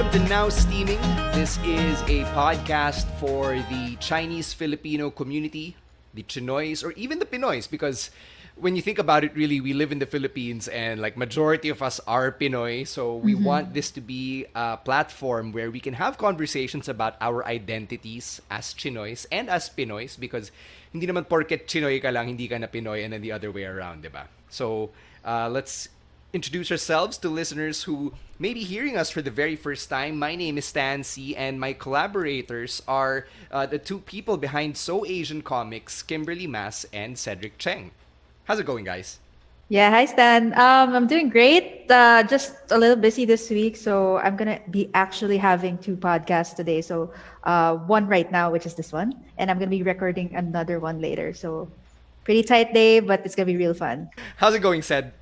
welcome to Now Steaming. This is a podcast for the Chinese-Filipino community, the Chinoys, or even the Pinoys, because when you think about it, really, we live in the Philippines and like majority of us are Pinoy. So we want this to be a platform where we can have conversations about our identities as Chinoys and as Pinoys, because hindi naman porket Chinoy ka lang, hindi ka na Pinoy, and then the other way around, diba? So let's introduce ourselves to listeners who may be hearing us for the very first time. My name is Stan C, and my collaborators are the two people behind So Asian Comics, Kimberly Mas and Cedric Cheng. How's it going, guys? Yeah, hi Stan. I'm doing great. Just a little busy this week, so I'm gonna be actually having two podcasts today. So one right now, which is this one, and I'm gonna be recording another one later. So pretty tight day, but it's gonna be real fun. How's it going, Ced?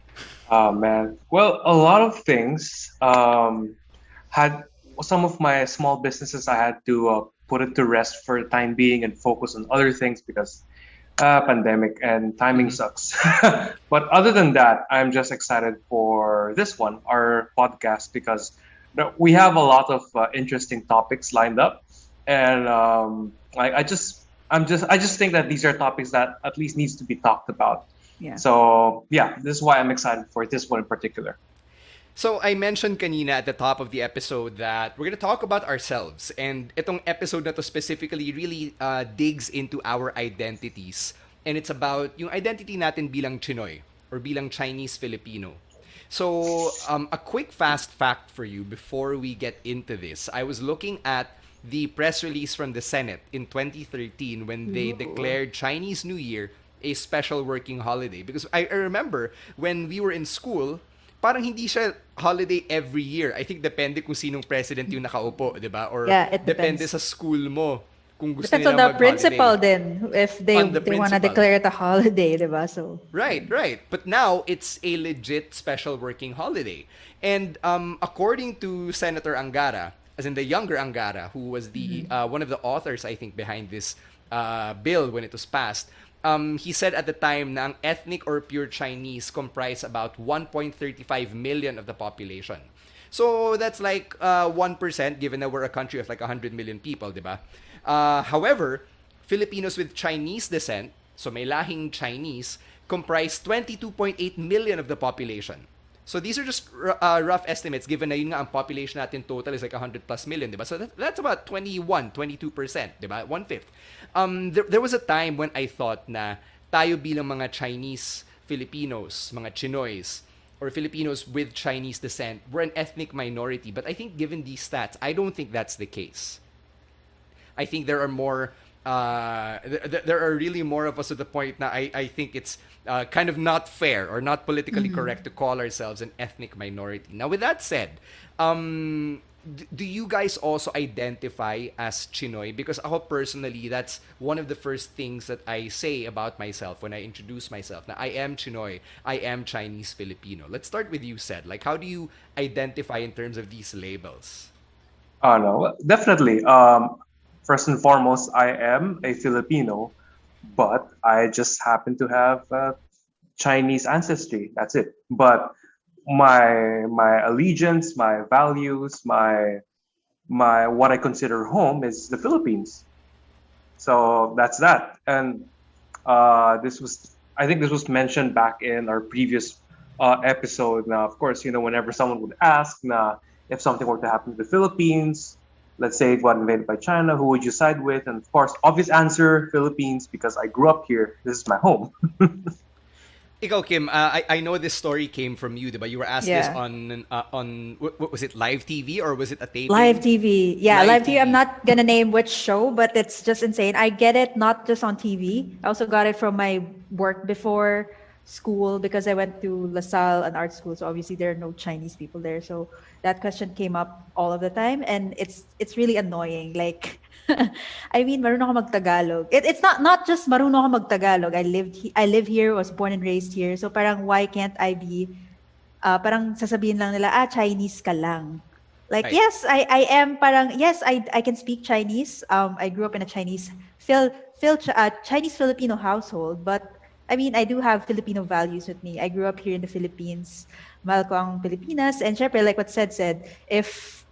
Oh man. Well, a lot of things. Had some of my small businesses I had to put it to rest for the time being and focus on other things because pandemic and timing sucks. But other than that, I'm just excited for this one, our podcast, because we have a lot of interesting topics lined up, and I just think that these are topics that at least needs to be talked about. Yeah. So yeah, this is why I'm excited for this one in particular. So I mentioned kanina at the top of the episode that we're going to talk about ourselves. And itong episode na to specifically really digs into our identities. And it's about yung identity natin bilang Chinoy or bilang Chinese Filipino. So a quick fast fact for you before we get into this. I was looking at the press release from the Senate in 2013 when they declared Chinese New Year a special working holiday. Because I remember when we were in school, parang hindi siya holiday every year. I think depende kung sinong president yung nakaupo, di ba? Or Yeah, it depende depends. sa school mo kung gusto Depends on nila the principal mag-holiday. then, if they On the want to principal. declare it a holiday, diba? So Right. But now it's a legit special working holiday. And according to Senator Angara, as in the younger Angara, who was the one of the authors, I think, behind this bill when it was passed, he said at the time na ang ethnic or pure Chinese comprise about 1.35 million of the population. So that's like 1% given that we're a country of like 100 million people, di ba? However, Filipinos with Chinese descent, so may lahing Chinese, comprise 22.8 million of the population. So these are just rough estimates given na yun nga ang population natin total is like 100 plus million, di ba? So that's about 22%, di ba? 1/5. There was a time when I thought na tayo bilang mga Chinese Filipinos, mga Chinoys, or Filipinos with Chinese descent, we're an ethnic minority. But I think given these stats, I don't think that's the case. I think there are more there are really more of us to the point na I think it's kind of not fair or not politically correct to call ourselves an ethnic minority. Now, with that said, do you guys also identify as Chinoy? Because ako personally, that's one of the first things that I say about myself when I introduce myself. Na I am Chinoy, I am Chinese Filipino. Let's start with you, Sed. Like, how do you identify in terms of these labels? No, definitely. First and foremost, I am a Filipino, but I just happen to have Chinese ancestry. That's it. But my allegiance, my values, my what I consider home is the Philippines. So that's that. And I think this was mentioned back in our previous episode. Now, of course, whenever someone would ask, na if something were to happen to the Philippines, let's say it got invaded by China, who would you side with? And of course, obvious answer, Philippines, because I grew up here. This is my home. Ikaw, Kim, I know this story came from you, diba? You were asked this Yeah. on what was it, live TV or was it a taping? live TV. Yeah, Live live TV. I'm TV. not gonna name which show, but it's just insane. I get it not just on TV. I also got it from my work before school because I went to LaSalle, an art school. So obviously there are no Chinese people there. So that question came up all of the time, and it's really annoying. Like, I mean, marunong ako mag-Tagalog. It's not just marunong ako mag-Tagalog. I live here, was born and raised here. So parang why can't I be parang sasabihin lang nila, Chinese ka lang. Like, Right. yes, I am parang, yes, I can speak Chinese. I grew up in a Chinese Filipino household, but I mean, I do have Filipino values with me. I grew up here in the Philippines. Mahal ko ang Pilipinas. And syempre, like what said, if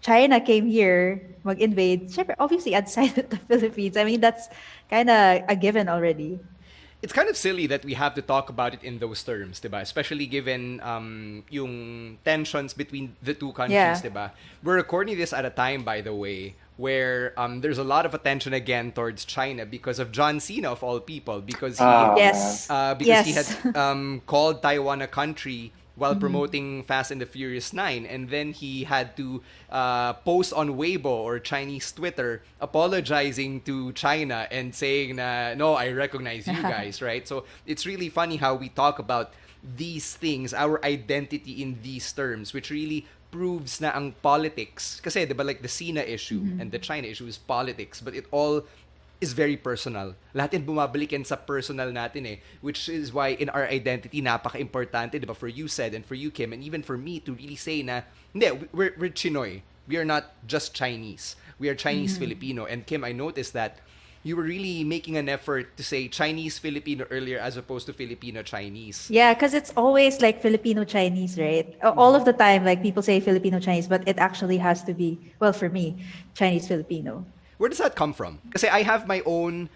China came here, mag-invade, syempre, obviously outside the Philippines. I mean, that's kind of a given already. It's kind of silly that we have to talk about it in those terms, diba? Especially given yung tensions between the two countries, Yeah. diba? We're recording this at a time, by the way, where there's a lot of attention again towards China because of John Cena of all people, Ah, man. Yes. because he had Yes. called Taiwan a country while Mhm. promoting Fast and the Furious 9. And then he had to post on Weibo or Chinese Twitter apologizing to China and saying, na, no, I recognize you guys, right? So it's really funny how we talk about these things, our identity in these terms, which really proves na ang politics. Kasi, di ba, like the Sina issue and the China issue is politics, but it all is very personal. Lahat yan bumabalik yan sa personal natin eh. Which is why in our identity, napaka-importante, di ba, for you, Said, and for you, Kim, and even for me to really say na, hindi, we're Chinoy. We are not just Chinese. We are Chinese-Filipino. And Kim, I noticed that you were really making an effort to say Chinese-Filipino earlier as opposed to Filipino-Chinese. Yeah, because it's always like Filipino Chinese, right? All of the time, like people say Filipino Chinese, but it actually has to be, well, for me, Chinese Filipino. Where does that come from? Kasi I have my own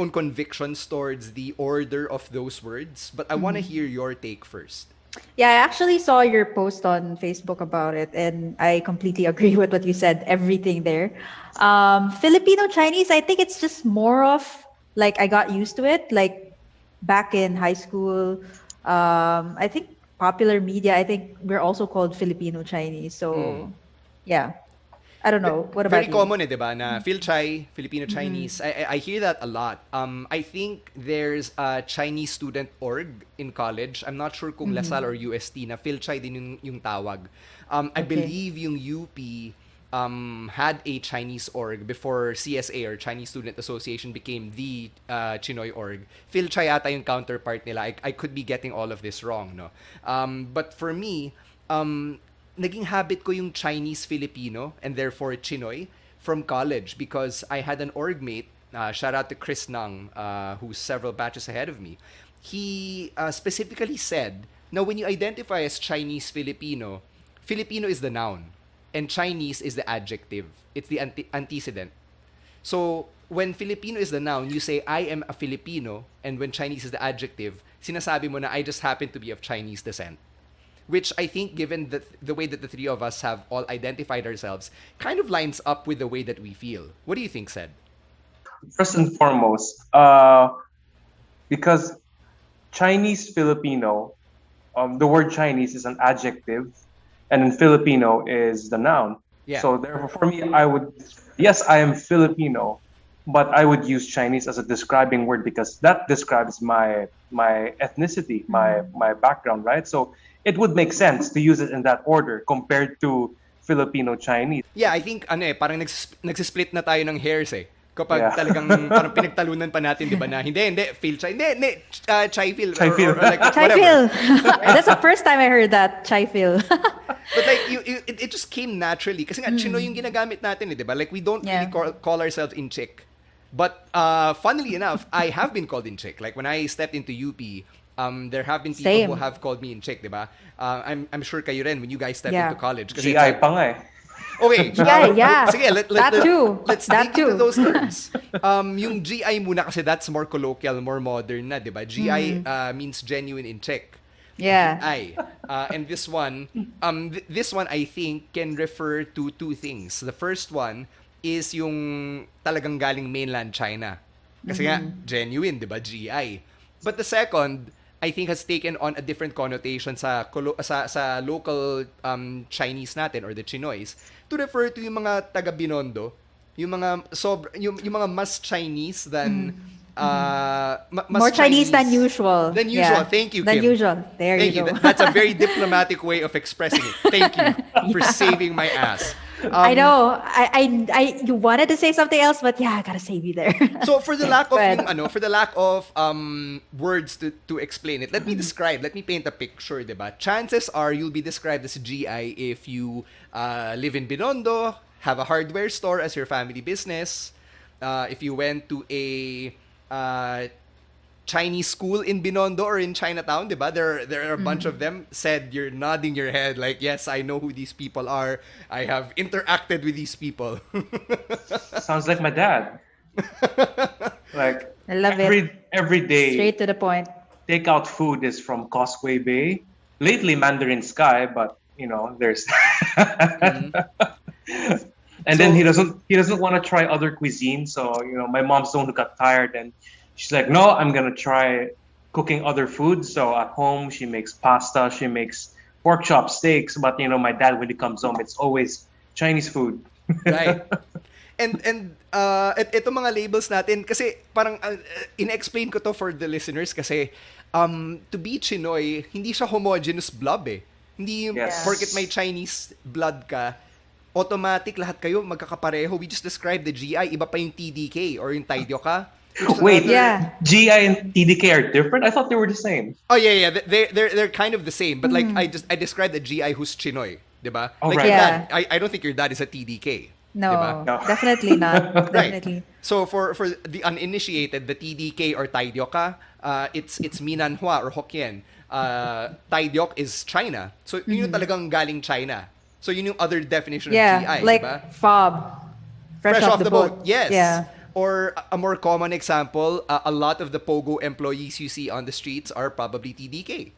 convictions towards the order of those words, but I want to hear your take first. Yeah, I actually saw your post on Facebook about it, and I completely agree with what you said, everything there. Filipino Chinese, I think it's just more of like I got used to it. Like back in high school, I think popular media, I think we're also called Filipino Chinese. So, yeah, I don't know. What Very about you? common eh, di ba? Na Phil-Chai, Filipino-Chinese. I hear that a lot. I think there's a Chinese student org in college. I'm not sure kung LaSalle or UST na Phil-Chai din yung tawag. I Okay. believe yung UP had a Chinese org before CSA or Chinese Student Association became the Chinoy org. Phil-Chai ata yung counterpart nila. I could be getting all of this wrong, no? But for me, naging habit ko yung Chinese Filipino and therefore Chinoy from college because I had an org mate, shout out to Chris Nang, who's several batches ahead of me. He specifically said, now when you identify as Chinese Filipino, Filipino is the noun and Chinese is the adjective. It's the antecedent. So when Filipino is the noun, you say I am a Filipino, and when Chinese is the adjective, sinasabi mo na I just happen to be of Chinese descent. Which I think, given the way that the three of us have all identified ourselves, kind of lines up with the way that we feel. What do you think, Sed? First and foremost, because Chinese Filipino, the word Chinese is an adjective, and in Filipino is the noun. Yeah. So therefore, for me, yes, I am Filipino, but I would use Chinese as a describing word because that describes my ethnicity, my background, right? So it would make sense to use it in that order compared to Filipino Chinese. Yeah, I think parang nagsisplit na tayo ng hairs eh. Kapag Yeah. talagang parang pinagtalunan pa natin, di ba, na hindi, Phil Chai, hindi, Chai Phil. Chai Phil. Or like, Chai whatever. Phil. That's the first time I heard that, Chai Phil. But like, it just came naturally. Kasi nga, Chinoy yung ginagamit natin eh, di ba? Like, we don't really Yeah. call ourselves Inchik. But funnily enough, I have been called Inchik. Like, when I stepped into UP, there have been people Same. who have called me Inchik, di ba? I'm sure kayo rin when you guys stepped Yeah. into college. Kasi GI it's like, pa nga eh. okay. Yeah. Sige, That too. Let's That dig into too. those terms. Yung GI muna kasi that's more colloquial, more modern na, di ba? GI means genuine in Czech. Yeah. GI. And this one, this one I think can refer to two things. The first one is yung talagang galing mainland China. Kasi nga, genuine, di ba? GI. But the second, I think has taken on a different connotation sa local Chinese natin or the Chinoys to refer to yung mga taga Binondo, yung mga yung mga mas Chinese than mas More Chinese than usual. Than usual. Yeah. Thank you, Than Kim. usual. There Thank you go. That's a very diplomatic way of expressing it. Thank you for saving my ass. I know. You wanted to say something else, but yeah, I gotta save you there. So for the lack of Go ahead. for the lack of words to explain it, let me paint a picture, diba? Chances are you'll be described as a GI if you live in Binondo, have a hardware store as your family business, if you went to a Chinese school in Binondo or in Chinatown, diba? There are a bunch of them. Said you're nodding your head like, yes, I know who these people are. I have interacted with these people. Sounds like my dad. Like I love it. every day, Straight to the point. takeout food is from Causeway Bay. Lately, Mandarin Sky, but there's. And then So- he doesn't want to try other cuisine. So my mom's the one who got tired, and she's like, "No, I'm gonna try cooking other foods." So at home, she makes pasta, she makes pork chop steaks. But my dad, when he comes home, it's always Chinese food. Right. Ito mga labels natin kasi parang in-explain ko to for the listeners kasi to be Chinoy, hindi siya homogeneous blob eh. Hindi Yes. porket may Chinese blood ka, automatic lahat kayo magkakapareho. We just described the GI, iba pa yung TDK or yung Taidyoka. Wait, Yeah. GI and TDK are different? I thought they were the same. Oh yeah, they're kind of the same, but like I described the GI who's Chinoy, 'di ba? Oh, Like right. your Yeah. dad, I don't think your dad is a TDK. No, Diba? No. definitely not. Right. Definitely. So for the uninitiated, the TDK or Taidyoka, it's Minanhua or Hokkien. Taidyok is China. So yun yung talagang galing China. So yun yung other definition of Yeah, GI, like diba? fob. Fresh off the boat. Yes. Yeah. Or a more common example, a lot of the Pogo employees you see on the streets are probably TDK.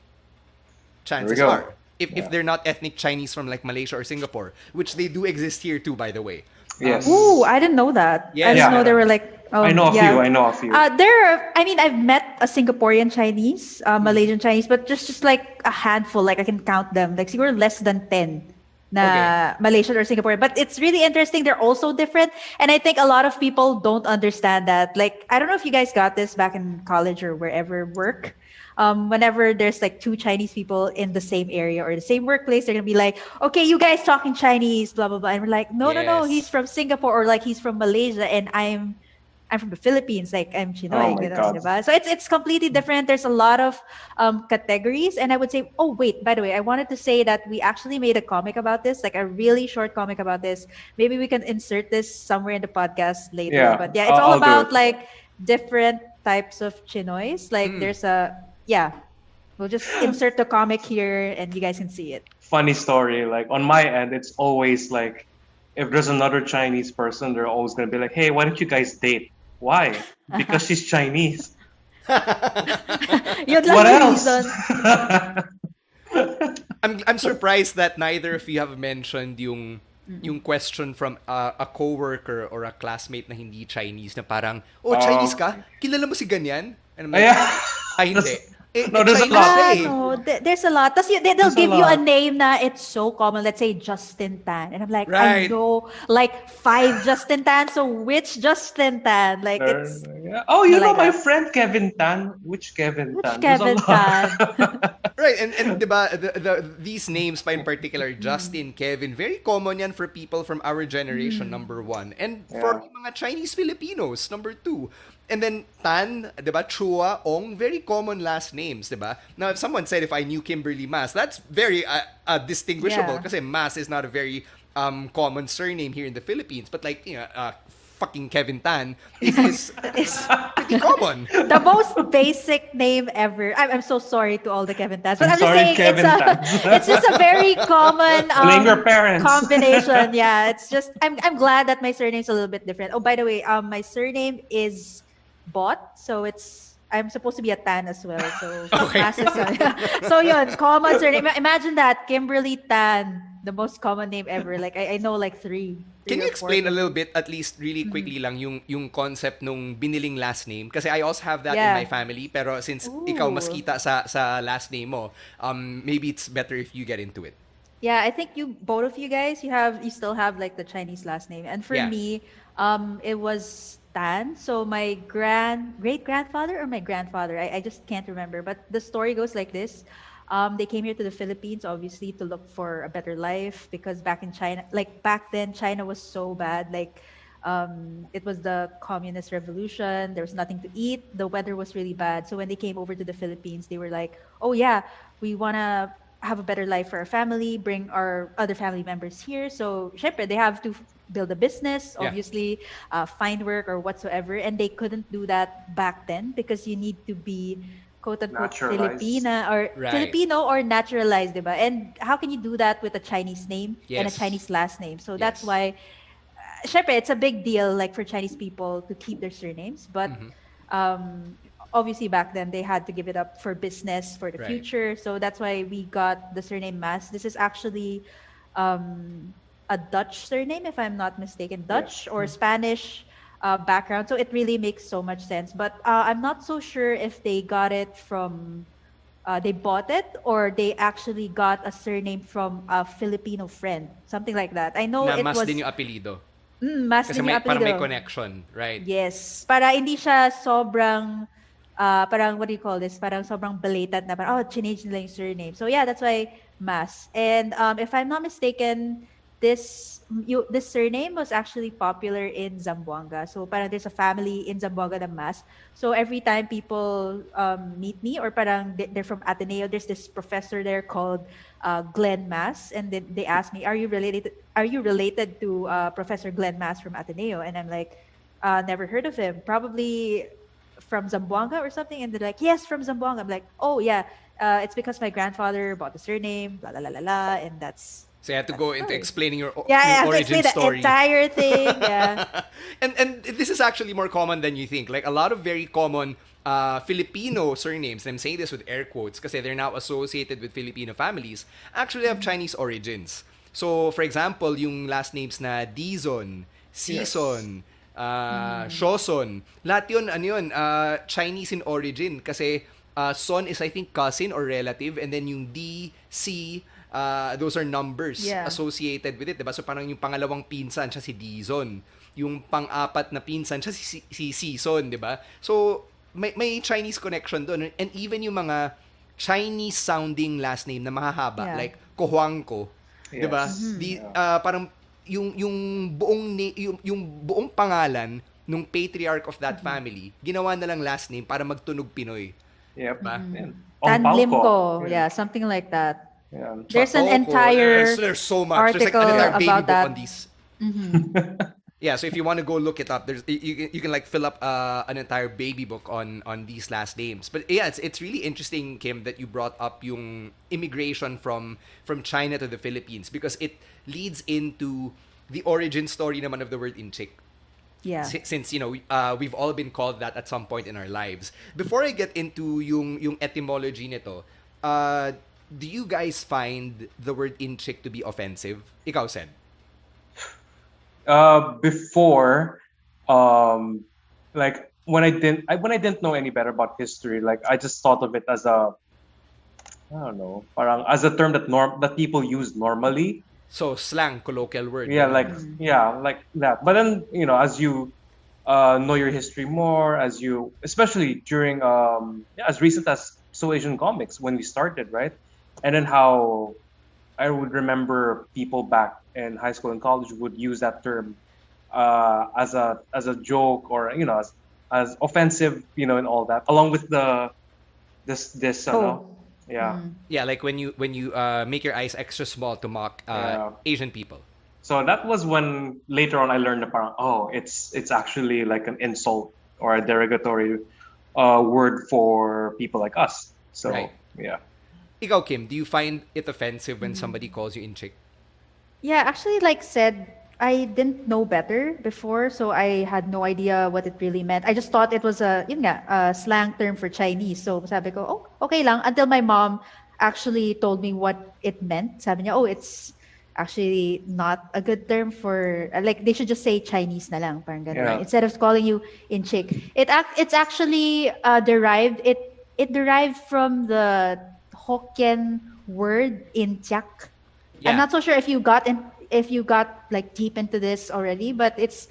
Chances go. are. If they're not ethnic Chinese from like Malaysia or Singapore, which they do exist here too, by the way. Yes. Ooh, I didn't know that. Yeah. I didn't Yeah. know they were like. Oh, I know a yeah. few. I know a few. I've met a Singaporean Chinese, Malaysian Chinese, but just like a handful. Like I can count them. Like siguro less than 10 na Malaysian or Singaporean. But it's really interesting. They're also different, and I think a lot of people don't understand that. Like I don't know if you guys got this back in college or wherever work. Whenever there's like two Chinese people in the same area or the same workplace, they're gonna be like, "Okay, you guys talking Chinese, blah blah blah," and we're like, "No, no, no, Yes. he's from Singapore or like he's from Malaysia, and I'm from the Philippines, like I'm Tsinoy, Oh my ganun, God. diba? So it's completely different. There's a lot of categories, and I would say, oh wait, by the way, I wanted to say that we actually made a comic about this, like a really short comic about this. Maybe we can insert this somewhere in the podcast later. Yeah, But yeah, it's all I'll do about it. like different types of Chinoys. Like there's yeah, we'll just insert the comic here, and you guys can see it. Funny story. Like on my end, it's always like if there's another Chinese person, they're always gonna be like, "Hey, why don't you guys date?" Why? Because she's Chinese. Yun lang What yung else? reason. I'm surprised that neither of you have mentioned yung question from a coworker or a classmate na hindi Chinese na parang, "Oh, Chinese ka? Kilala mo si ganyan?" And I'm like, Yeah. "Ay, hindi." No, there's a Chinese lot. siya eh. No, there's a lot. They'll There's a give you a lot. name na it's so common. Let's say Justin Tan. And I'm like, Right. I know like 5 Justin Tan. So which Justin Tan? Like it's Yeah. Oh, you know like my that. friend Kevin Tan. Which Kevin which Tan? There's a Kevin lot. Tan? Right, and diba, these names pa in particular, Justin, Kevin, very common yan for people from our generation, number one. And for Yeah. mga Chinese Filipinos, number two. And then Tan, diba, Chua, Ong, very common last names, diba? Now, if someone said if I knew Kimberly Mas, that's very distinguishable Yeah. kasi Mas is not a very common surname here in the Philippines. But like, fucking Kevin Tan is It's pretty common. the most basic name ever. I'm so sorry to all the Kevin Tans, but I'm I'm, just sorry, saying Kevin Tans. it's just a very common Blame your parents. combination. Yeah, it's just I'm glad that my surname's a little bit different. Oh, by the way, my surname is Bot, so I'm supposed to be a Tan as well. So Okay. so yun, common surname. Imagine that, Kimberly Tan, the most common name ever. Like I know like three. Can you or four explain a names. little bit, at least really quickly lang, yung concept nung biniling last name? Kasi I also have that in Yeah. my family, pero since Ooh. ikaw mas kita sa last name mo, maybe it's better if you get into it. Yeah, I think both of you guys, you still have like the Chinese last name. And for Yeah. me, it was Tan. So my great grandfather or my grandfather, I just can't remember. But the story goes like this. They came here to the Philippines, obviously, to look for a better life because back in China, like back then, China was so bad. Like, it was the communist revolution. There was nothing to eat. The weather was really bad. So when they came over to the Philippines, they were like, "Oh yeah, we wanna have a better life for our family, bring our other family members here. So, syempre, they have to build a business, Yeah. obviously, find work or whatsoever. And they couldn't do that back then because you need to be quote unquote Naturalized. Right. Filipino or naturalized, diba? And how can you do that with a Chinese name and a Yes. Chinese last name? So that's Yes. why syempre, it's a big deal like for Chinese people to keep their surnames, but Mm-hmm. um, obviously back then they had to give it up for business for the Right. future. So that's why we got the surname Mas. This is actually um, a Dutch surname, if I'm not mistaken, Dutch Yes. or Spanish background. So it really makes so much sense. But I'm not so sure if they got it from they bought it or they actually got a surname from a Filipino friend, something like that. I know Na it mas din was yung apelido. mas Kasi din yung parang may apelyido. connection, right? Yes. Para hindi siya sobrang, parang what do you call this? Parang sobrang blatant na parang, oh, change nila yung surname. So yeah, that's why Mas. And if I'm not mistaken, this surname was actually popular in Zamboanga. So parang there's a family in Zamboanga na Mas. So every time people meet me or parang they're from Ateneo, there's this professor there called Glenn Mas, and then they ask me, Are you related to Professor Glenn Mas from Ateneo? And I'm like, never heard of him. Probably from Zamboanga or something. And they're like, yes, from Zamboanga. I'm like, oh yeah, it's because my grandfather bought the surname, blah, blah, blah, blah, blah. And So you have to that's the go into story. explaining Yeah, I yung have to origin explain the story. entire thing. Yeah. And this is actually more common than you think. Like a lot of very common Filipino surnames, and I'm saying this with air quotes because they're now associated with Filipino families, actually have Chinese origins. So, for example, yung last names na Dizon, Yes. Sison, Shoson, lahat yun, ano yun, Chinese in origin kasi Son is I think cousin or relative, and then yung D, C, those are numbers Yeah. associated with it, diba? So parang yung pangalawang pinsan siya si Dizon, yung pang-apat na pinsan siya si Sison, diba? So may Chinese connection doon, and even yung mga Chinese sounding last name na mahahaba Yeah. like Kohuangko, 'di ba? Yes. Yeah. Parang yung buong pangalan nung patriarch of that family, ginawa na lang last name para magtunog Pinoy, Yep. 'di ba? And Tanlim Ompalco. ko. Yeah. Yeah, something like that. Yeah. There's an Chotoko, entire there's so much. There's like an article entire baby about book on that. these. Mm-hmm. Yeah, so if you want to go look it up, there's you can like fill up an entire baby book on these last names. But yeah, it's really interesting, Kim, that you brought up yung immigration from China to the Philippines because it leads into the origin story naman of the word inchik. Yeah. Since we've all been called that at some point in our lives. Before I get into yung etymology nito, do you guys find the word inchik to be offensive? Ikaw, said. Before, like when I didn't know any better about history, like I just thought of it as a, I don't know, parang as a term that people use normally. So slang, colloquial word. Yeah, ganun. like that. But then as you know your history more, especially during as recent as So Asian Comics when we started, right? And then how I would remember people back in high school and college would use that term as a joke or as offensive, and all that, along with this Oh. yeah. Yeah, like when you make your eyes extra small to mock Yeah. Asian people. So that was when later on I learned that it's actually like an insult or a derogatory word for people like us. So Right. yeah. Ikaw, Kim, do you find it offensive when somebody calls you inchik? Yeah, actually, like said, I didn't know better before, so I had no idea what it really meant. I just thought it was a slang term for Chinese. So sabi ko, oh, okay lang. Until my mom actually told me what it meant. Sabi niya, oh, it's actually not a good term for, like, they should just say Chinese na lang, parang ganun. Yeah. Instead of calling you inchik. It's actually it derived from the Hokkien word inchak. Yeah. I'm not so sure if you got like deep into this already, but it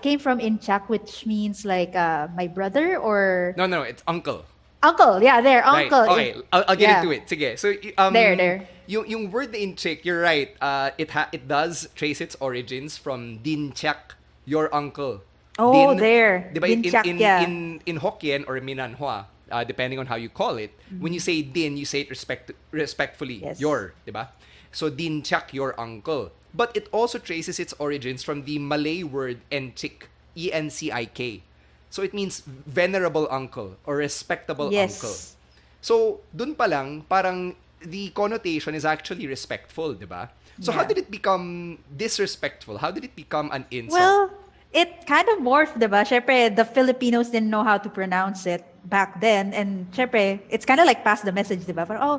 came from inchak, which means like my brother or No, it's uncle. uncle. Yeah, there, Right. uncle. Okay, I'll get yeah. into it. Sige. So There. Yung word na inchik, you're right. It does trace its origins from dinchak, your uncle. Oh, there. Diba, Dinchak, yeah. in Hokkien or Minanhua, depending on how you call it. When you say din, you say it respectfully, Yes. your, diba? So din chak, your uncle. But it also traces its origins from the Malay word enchik, E-N-C-I-K. So it means venerable uncle or respectable uncle. Yes. So, dun pa lang, parang the connotation is actually respectful, di ba? So, how Yeah. did it become disrespectful? How did it become an insult? Well, it kind of morphed, diba? Syempre, the Filipinos didn't know how to pronounce it back then. And syempre, it's kind of like pass the message, diba? Parang, oh,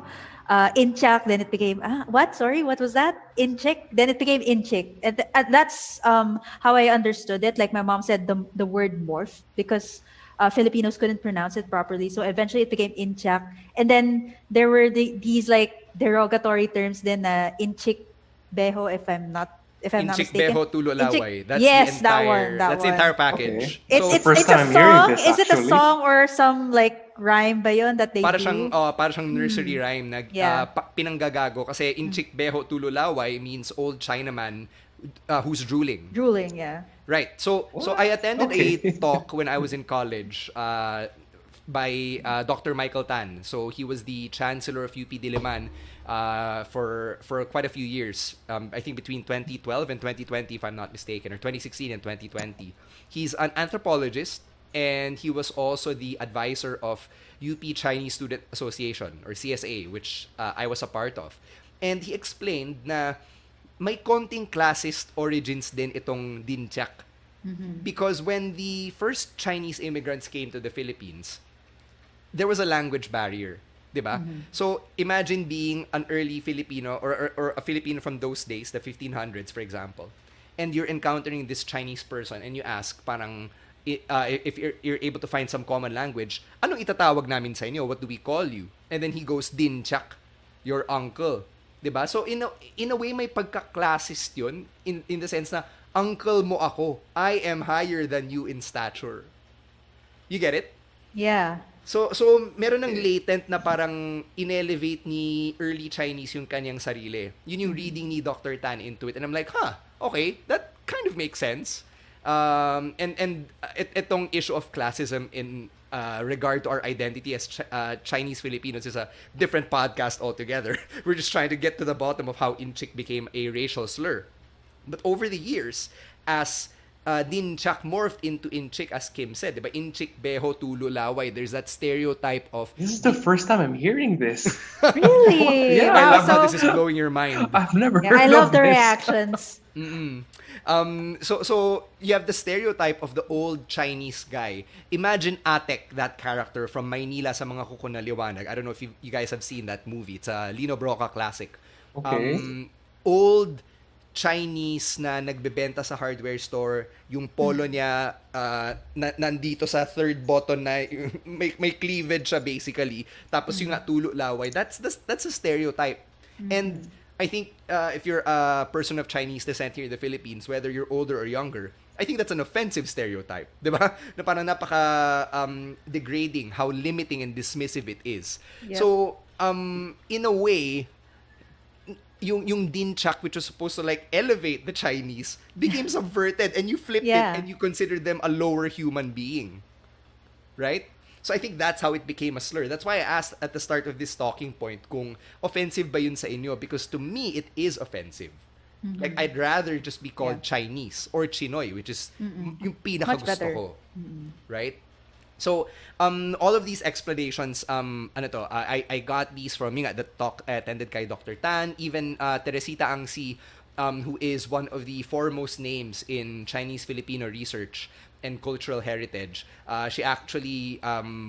inchak, then it became, what? Sorry, what was that? Inchik? Then it became inchik. And that's how I understood it. Like my mom said, the word morph because Filipinos couldn't pronounce it properly. So eventually it became inchak. And then there were these like derogatory terms then inchik beho if I'm not Inchik mistaken. beho tulo Inchik. laway. That's the Yes, that entire one, that that's the entire one. Okay. package. It's It's the So it's first it's a time I'm hearing song. this, Is it a actually. song or some like rhyme ba yun that they do? para siyang nursery rhyme na Yeah. pinanggagago kasi inchik beho tulo laway means old Chinaman who's drooling. Drooling, yeah. Right. So What? I attended a Okay. talk when I was in college by Dr. Michael Tan. So he was the chancellor of UP Diliman for quite a few years. I think between 2012 and 2020, if I'm not mistaken, or 2016 and 2020. He's an anthropologist, and he was also the advisor of UP Chinese Student Association, or CSA, which I was a part of. And he explained na may konting classist origins din itong Dinchak. Because when the first Chinese immigrants came to the Philippines, there was a language barrier, 'di ba? So imagine being an early Filipino or a Filipino from those days, the 1500s for example, and you're encountering this Chinese person and you ask parang if you're able to find some common language, anong itatawag namin sa inyo? What do we call you? And then he goes, Dinchak, your uncle. 'Di ba? So in a way may pagka-classist 'yun in the sense na uncle mo ako. I am higher than you in stature. You get it? Yeah. So meron ng latent na parang inelevate ni early Chinese yung kanyang sarili. Yun yung reading ni Dr. Tan into it. And I'm like, okay, that kind of makes sense. Itong issue of classism in regard to our identity as Chinese Filipinos is a different podcast altogether. We're just trying to get to the bottom of how inchik became a racial slur. But over the years, as Dinchak morphed into inchik, as Kim said, diba? Inchik, beho, tulo, laway. There's that stereotype of... This is the first time I'm hearing this. Really? Yeah, I Wow. love how So this is blowing your mind. I've never yeah, heard I love of the this. reactions. So you have the stereotype of the old Chinese guy. Imagine Atek, that character from Maynila sa mga kuko na liwanag. I don't know if you guys have seen that movie. It's a Lino Broca classic. Okay. Old Chinese na nagbebenta sa hardware store, yung polo niya nandito sa third button na may cleavage siya basically. Tapos yung nga tulo laway. That's a stereotype. And I think if you're a person of Chinese descent here in the Philippines, whether you're older or younger, I think that's an offensive stereotype, 'di ba? Na parang napaka degrading how limiting and dismissive it is. Yep. So in a way, yung Dinchak, which was supposed to like elevate the Chinese, became subverted, and you flipped Yeah. it and you considered them a lower human being, right? So I think that's how it became a slur. That's why I asked at the start of this talking point kung offensive ba yun sa inyo, because to me it is offensive. Like I'd rather just be called Chinese or Tsinoy, which is yung pinaka Much gusto better. ko, right? So, all of these explanations, I got these from the talk I attended kay Dr. Tan, even Teresita Angsi, who is one of the foremost names in Chinese-Filipino research and cultural heritage. She actually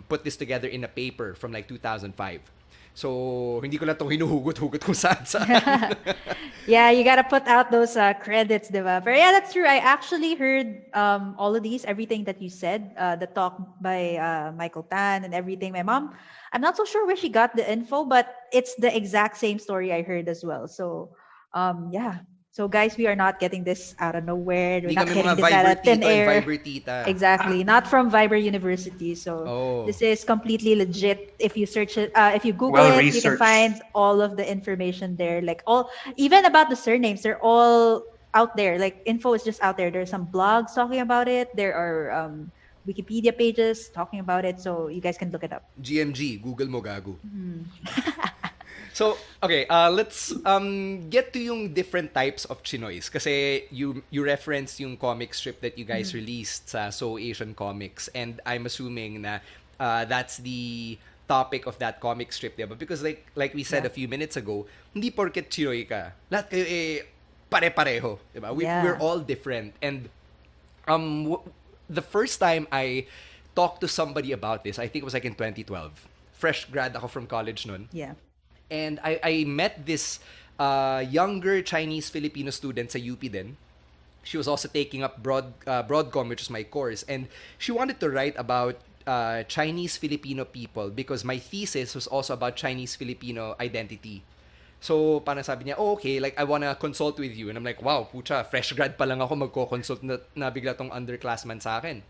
put this together in a paper from like 2005. So, hindi ko lang itong hinuhugot-hugot kung saan. Yeah, you gotta put out those credits, diba? But yeah, that's true. I actually heard all of these, everything that you said, the talk by Michael Tan and everything. My mom, I'm not so sure where she got the info, but it's the exact same story I heard as well. So, yeah. So guys, we are not getting this out of nowhere. We're Hindi not kami getting mga this out Viber of thin tito and air. Viber tita. Exactly, not from Viber University. So Oh. this is completely legit. If you search it, if you Google Well it, you can researched. find all of the information there. Like even about the surnames, they're all out there. Like info is just out there. There's some blogs talking about it. There are Wikipedia pages talking about it, so you guys can look it up. GMG, Google mo gago. So, okay, let's get to yung different types of Chinoys. Kasi you referenced yung comic strip that you guys released sa So Asian Comics, and I'm assuming na that's the topic of that comic strip, diba? Because like we said a few minutes ago, hindi porket Chinoy ka, lahat kayo pare-pareho, diba? We're all different. And the first time I talked to somebody about this, I think it was like in 2012. Fresh grad ako from college nun. Yeah. And I met this younger Chinese Filipino student sa UP din. She was also taking up Broadcom, which is my course, and she wanted to write about Chinese Filipino people because my thesis was also about Chinese Filipino identity. So, parang sabi niya, okay, like, I wanna consult with you. And I'm like, wow, pucha, fresh grad pa lang ako magko-consult na bigla tong underclassman sa akin.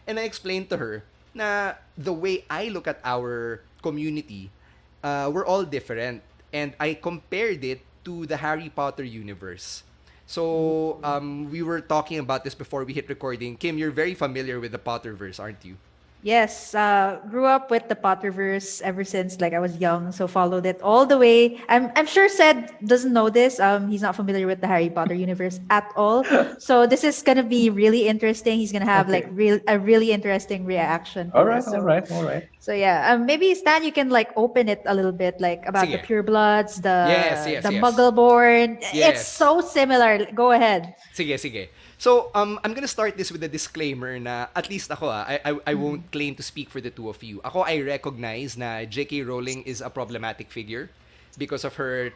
And I explained to her na the way I look at our community, we're all different. And I compared it to the Harry Potter universe. So, we were talking about this before we hit recording. Kim, you're very familiar with the Potterverse, aren't you? Yes, grew up with the Potterverse ever since like I was young, so followed it all the way. I'm sure Sed doesn't know this. He's not familiar with the Harry Potter universe at all. So this is gonna be really interesting. He's gonna have like a really interesting reaction. All right, all right, all right. So yeah, maybe Stan, you can like open it a little bit, like about the Sige. purebloods, the Yes. Muggleborn. Yes. It's so similar. Go ahead. Sige. So, I'm gonna start this with a disclaimer na at least ako, I won't claim to speak for the two of you. Ako, I recognize na J.K. Rowling is a problematic figure because of her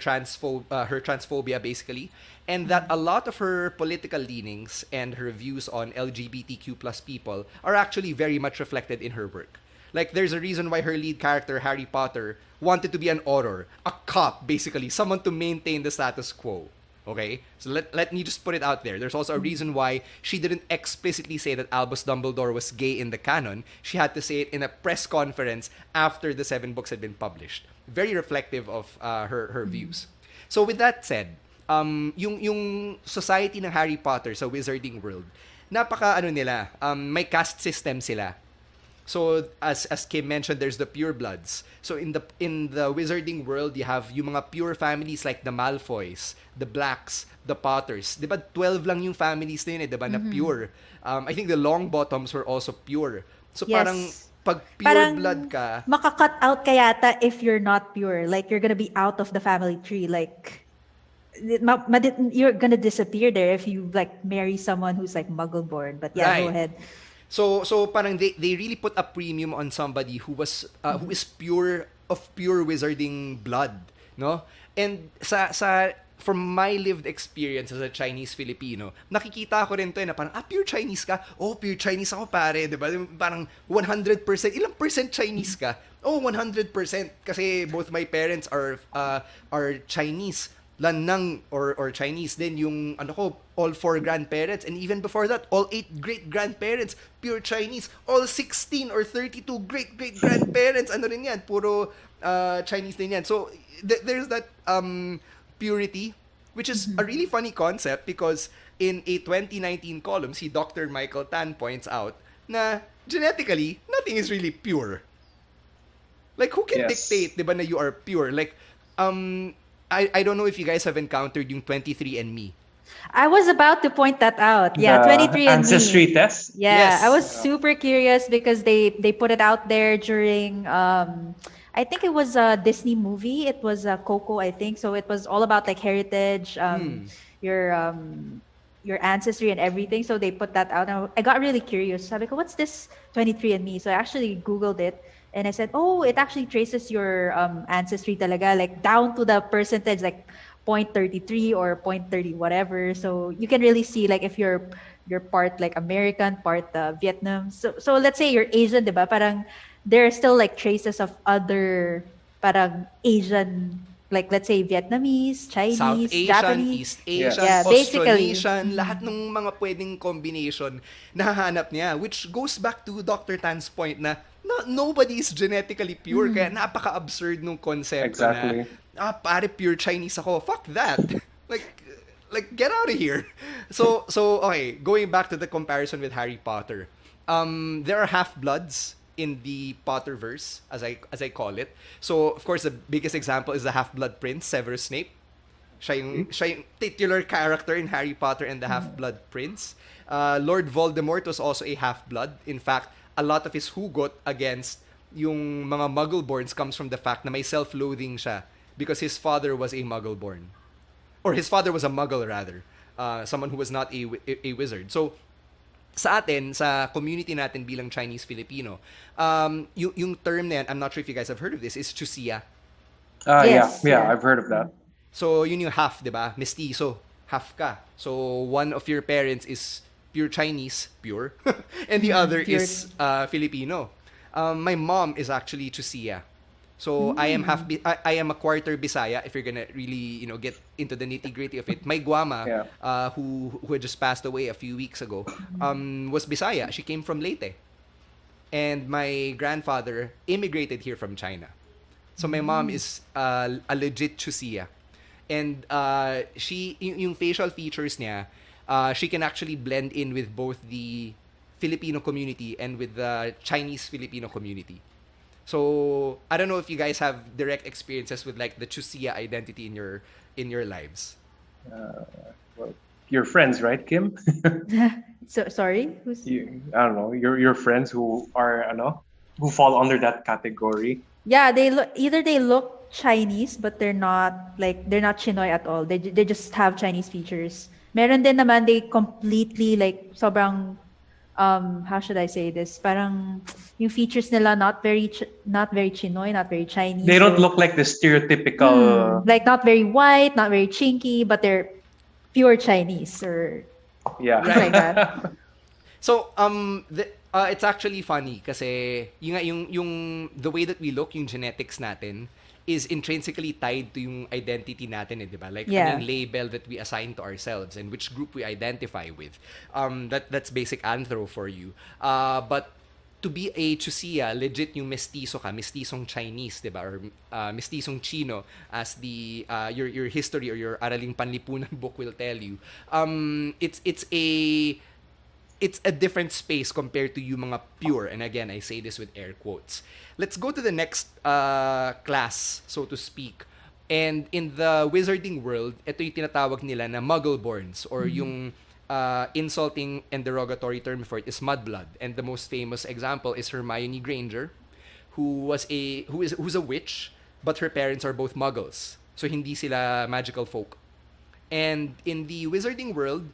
transphobia basically, and that a lot of her political leanings and her views on LGBTQ plus people are actually very much reflected in her work. Like, there's a reason why her lead character, Harry Potter, wanted to be an Auror, a cop, basically, someone to maintain the status quo. Okay? So let me just put it out there. There's also a reason why she didn't explicitly say that Albus Dumbledore was gay in the canon. She had to say it in a press conference after the 7 books had been published. Very reflective of her views. So with that said, yung society ng Harry Potter sa Wizarding World, napaka nila, may caste system sila. So as Kim mentioned, there's the purebloods. So in the Wizarding world, you have yung mga pure families like the Malfoys, the Blacks, the Potters. 'Di ba 12 lang yung families na yun, 'di ba, na pure. I think the Longbottoms were also pure. So Yes. parang pag pure blood ka, Maka-cut out ka yata if you're not pure. Like, you're gonna be out of the family tree. Like, you're gonna disappear there if you like marry someone who's like Muggle-born. But yeah, Right. go ahead. So parang they really put a premium on somebody who is pure wizarding blood, no? And sa from my lived experience as a Chinese Filipino, nakikita ko rin to na parang pure Chinese ka? Oh, pure Chinese ako, pare, 'di ba? Parang 100%, ilang percent Chinese ka? Oh, 100% kasi both my parents are Chinese. Lanang or Chinese din yung all 4 grandparents, and even before that all 8 great grandparents pure Chinese, all 16 or 32 great grandparents rin yan, puro Chinese din yan. So there's that purity, which is a really funny concept because in a 2019 column si Dr. Michael Tan points out na genetically nothing is really pure. Like, who can Yes. dictate, di ba, na you are pure? Like, I don't know if you guys have encountered yung 23andMe. I was about to point that out. Yeah, The 23andMe. ancestry test. Yeah, Yes. I was super curious because they put it out there during I think it was a Disney movie. It was Coco, I think. So it was all about like heritage, your ancestry and everything. So they put that out, and I got really curious. Sabi ko, what's this 23andMe? So I actually Googled it. And I said, oh, it actually traces your ancestry talaga, like down to the percentage, like 0.33 or 0.30 whatever. So you can really see like if you're part like American, part Vietnam. So let's say you're Asian, diba? Parang there are still like traces of other parang Asian, like let's say Vietnamese, Chinese, South Asian, Japanese. East Asian, Yeah, basically. Austronesian, lahat ng mga pwedeng combination nahahanap niya, which goes back to Dr. Tan's point na nobody is genetically pure, kaya napaka-absurd nung concept Exactly. na pare pure Chinese ako. Fuck that. like get out of here. So okay, going back to the comparison with Harry Potter. there are half-bloods in the Potterverse, as I call it. So, of course, the biggest example is the half-blood prince, Severus Snape. Siya yung titular character in Harry Potter and the Half-Blood Prince. Lord Voldemort was also a half-blood. In fact, a lot of his hugot against yung mga Muggle-borns comes from the fact na may self-loathing siya because his father was a Muggle-born. Or his father was a Muggle, rather. Someone who was not a wizard. So, sa atin, sa community natin bilang Chinese Filipino, yung term na yan, I'm not sure if you guys have heard of this, is chusia. Yeah, Yes, yeah, yeah. I've heard of that. So, yun yung half, di ba? Mestizo. Half ka. So, one of your parents is pure Chinese, pure, and the other Pure. is Filipino. My mom is actually Chusia. So, I am a quarter Bisaya, if you're gonna really, get into the nitty-gritty of it. My guama, Yeah. who had just passed away a few weeks ago, was Bisaya. She came from Leyte. And my grandfather immigrated here from China. So my mom is a legit Chusia. And yung facial features niya, she can actually blend in with both the Filipino community and with the Chinese Filipino community. So I don't know if you guys have direct experiences with like the Chusia identity in your lives. Well, your friends, right, Kim? So sorry, who's? I don't know. Your friends who are, who fall under that category. Yeah, they look Chinese, but they're not Chinoy at all. They just have Chinese features. Meron din naman they completely like sobrang how should I say this? Parang yung features nila not very Chinoy, not very Chinese. They don't look like the stereotypical. like not very white, not very chinky, but they're pure Chinese or Yeah. things like that. So, it's actually funny kasi yung the way that we look, yung genetics natin, is intrinsically tied to yung identity natin, di ba? Like, Yeah. yung label that we assign to ourselves and which group we identify with. That's basic anthro for you. But to be a Chusia, legit yung mestizo ka, mestisong Chinese, di ba? Or mestisong Chino, as the your history or your Araling Panlipunan book will tell you. It's a different space compared to yung mga pure. And again, I say this with air quotes. Let's go to the next class, so to speak. And in the wizarding world, ito yung tinatawag nila na Muggleborns, or yung insulting and derogatory term for it is mudblood. And the most famous example is Hermione Granger, who's a witch, but her parents are both Muggles. So hindi sila magical folk. And in the wizarding world,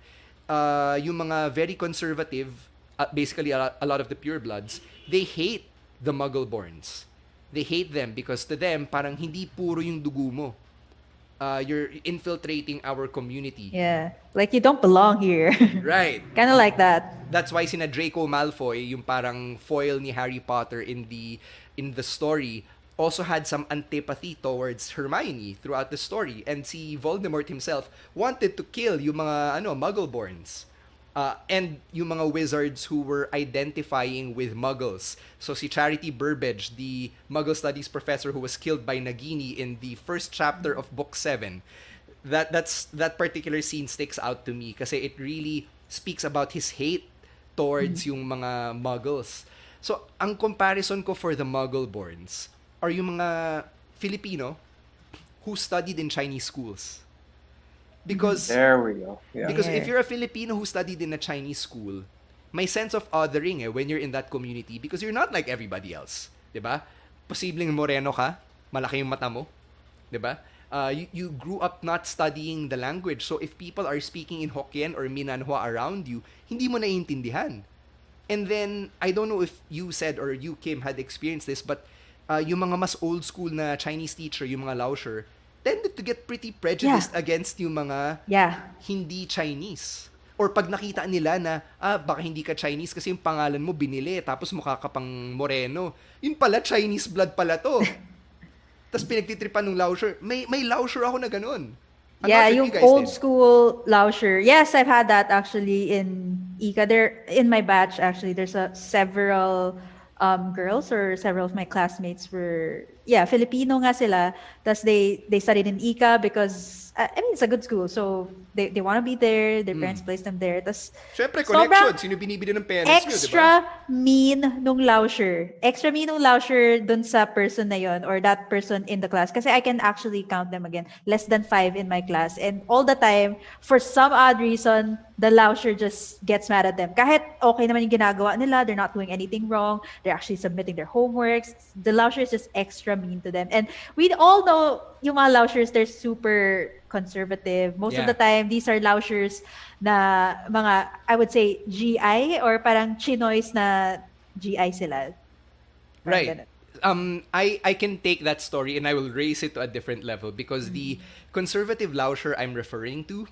yung mga very conservative, basically a lot of the purebloods, they hate the Muggleborns. They hate them because to them, parang hindi puro yung dugo mo. You're infiltrating our community. Yeah, like you don't belong here. Right. Kind of like that. That's why sina Draco Malfoy, yung parang foil ni Harry Potter in the story, also had some antipathy towards Hermione throughout the story. And si Voldemort himself wanted to kill yung mga Muggleborns. And yung mga wizards who were identifying with Muggles. So si Charity Burbage, the Muggle Studies professor who was killed by Nagini in the first chapter of Book 7, that particular scene sticks out to me kasi it really speaks about his hate towards yung mga Muggles. So, ang comparison ko for the Muggleborns are yung mga Filipino who studied in Chinese schools. Because There we go. Yeah. Because if Yeah. you're a Filipino who studied in a Chinese school, may sense of othering when you're in that community because you're not like everybody else. 'Di ba? Posibleng moreno ka, malaki yung mata mo. 'Di ba? You grew up not studying the language. So if people are speaking in Hokkien or Minanhua around you, hindi mo naiintindihan. And then, I don't know if you said or you, Kim, had experienced this, but yung mga mas old school na Chinese teacher, yung mga Laosher, tended to get pretty prejudiced against yung mga Yeah. hindi Chinese. Or pag nakita nila na, baka hindi ka Chinese kasi yung pangalan mo binili, tapos mukha ka pang moreno. Yun pala, Chinese blood pala to. Tapos pinagtitripan ng Laosher. May Laosher ako na ganun. I'm Yeah, not sure if yung you guys old did. school Lauscher. Yes, I've had that actually in Ika. There in my batch actually. There's several girls or several of my classmates were Filipino nga sila. Thus they studied in Ika because I mean it's a good school. So they want to be there, their parents place them there. Tas Syempre, sobrang connection. Sino binibili ng parents nyo, di ba? extra mean nung lausher. Extra mean nung lausher dun sa person na yon or that person in the class. Kasi I can actually count them again. Less than 5 in my class. And all the time, for some odd reason, the lausher just gets mad at them. Kahit okay naman yung ginagawa nila, they're not doing anything wrong, they're actually submitting their homeworks, the lausher is just extra mean to them. And we all know yung mga laushers, they're super conservative. Most of Yeah. the time, these are laushers na mga, I would say, GI or parang Chinoys na GI sila. Parang Right. ganun. I can take that story and I will raise it to a different level because the conservative lausher I'm referring to,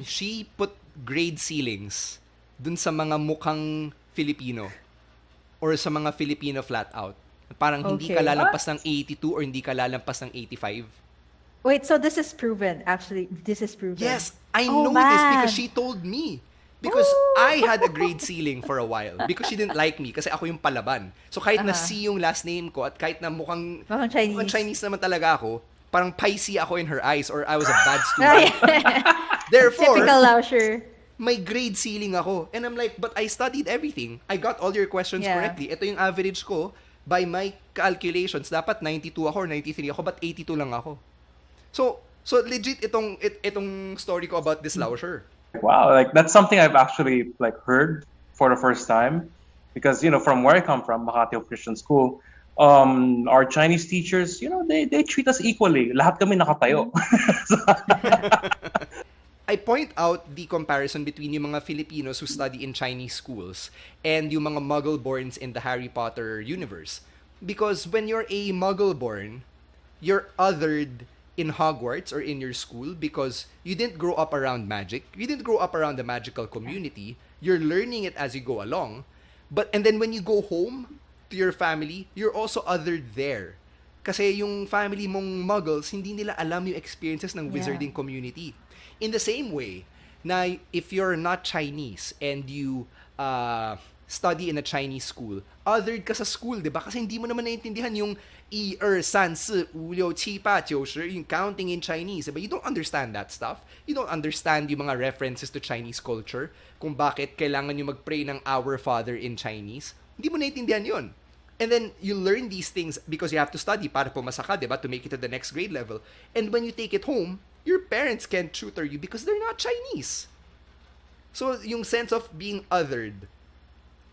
she put grade ceilings dun sa mga mukhang Filipino or sa mga Filipino flat out. Parang hindi ka Okay. lalampas ng 82 or hindi ka lalampas ng 85. Wait, so this is proven. Actually, this is proven. Yes, I Oh, know this because man. she told me. Because I had a grade ceiling for a while because she didn't like me kasi ako yung palaban. So kahit na C yung last name ko at kahit na mukhang Mukhang Chinese. mukhang Chinese naman talaga ako, parang Pisces ako in her eyes or I was a bad student. Therefore, Typical lausher. may grade ceiling ako. And I'm like, but I studied everything. I got all your questions Yeah. correctly. Ito yung average ko. By my calculations, dapat 92 ako or 93 ako, but 82 lang ako. So legit itong story ko about this lausher. Wow, like that's something I've actually like heard for the first time, because from where I come from, Makati Christian School, our Chinese teachers, they treat us equally. Lahat kami nakatayo. I point out the comparison between yung mga Filipinos who study in Chinese schools and yung mga Muggle-borns in the Harry Potter universe. Because when you're a Muggle-born, you're othered in Hogwarts or in your school because you didn't grow up around magic. You didn't grow up around the magical community. You're learning it as you go along. And then when you go home to your family, you're also othered there. Kasi yung family mong Muggles, hindi nila alam yung experiences ng wizarding community. In the same way, na if you're not Chinese and you study in a Chinese school, othered ka sa school, di ba? Kasi hindi mo naman naiintindihan yung 1, 2, 3, 4, 5, 6, 7, yung counting in Chinese. Diba? You don't understand that stuff. You don't understand yung mga references to Chinese culture, kung bakit kailangan nyo mag-pray ng Our Father in Chinese. Hindi mo naiintindihan yun. And then, you learn these things because you have to study para pumasa ka, diba? To make it to the next grade level. And when you take it home, your parents can't tutor you because they're not Chinese. So, yung sense of being othered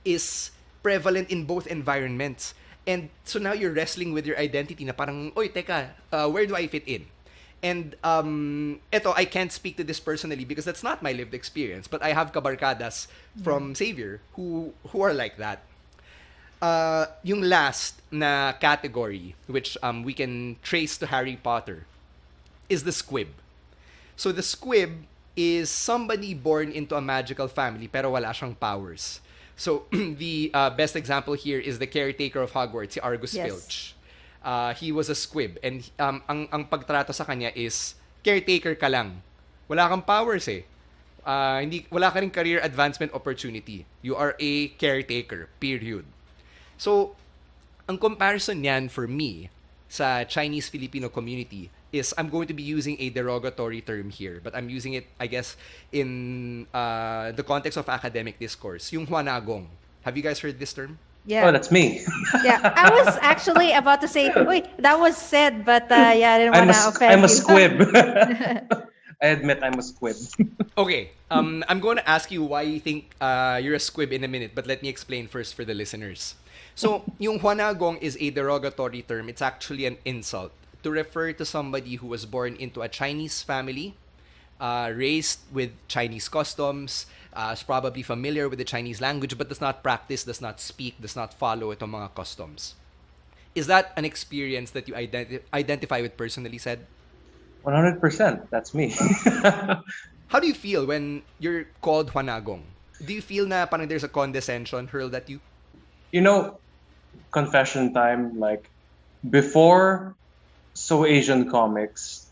is prevalent in both environments. And so now you're wrestling with your identity na parang, oy, teka, where do I fit in? And eto, I can't speak to this personally because that's not my lived experience. But I have kabarkadas from Xavier who are like that. Yung last na category, which we can trace to Harry Potter, is the squib. So the squib is somebody born into a magical family pero wala siyang powers. So the best example here is the caretaker of Hogwarts, si Argus Yes. Filch. He was a squib and ang pagtrato sa kanya is caretaker ka lang. Wala kang powers eh. Wala ka ring career advancement opportunity. You are a caretaker, period. So, ang comparison niyan for me sa Chinese-Filipino community is I'm going to be using a derogatory term here, but I'm using it, I guess, in the context of academic discourse. Yung huanagong. Have you guys heard this term? Yeah. Oh, that's me. Yeah. I was actually about to say, wait, that was said, but yeah, I didn't want to offend I'm a you. squib. I admit I'm a squib. Okay, I'm going to ask you why you think you're a squib in a minute, but let me explain first for the listeners. So, yung huanagong is a derogatory term. It's actually an insult to refer to somebody who was born into a Chinese family, raised with Chinese customs, is probably familiar with the Chinese language, but does not practice, does not speak, does not follow itong mga customs. Is that an experience that you identify with personally, said? 100%. That's me. How do you feel when you're called huanagong? Do you feel na parang there's a condescension hurled at you? Confession time, like before So Asian comics,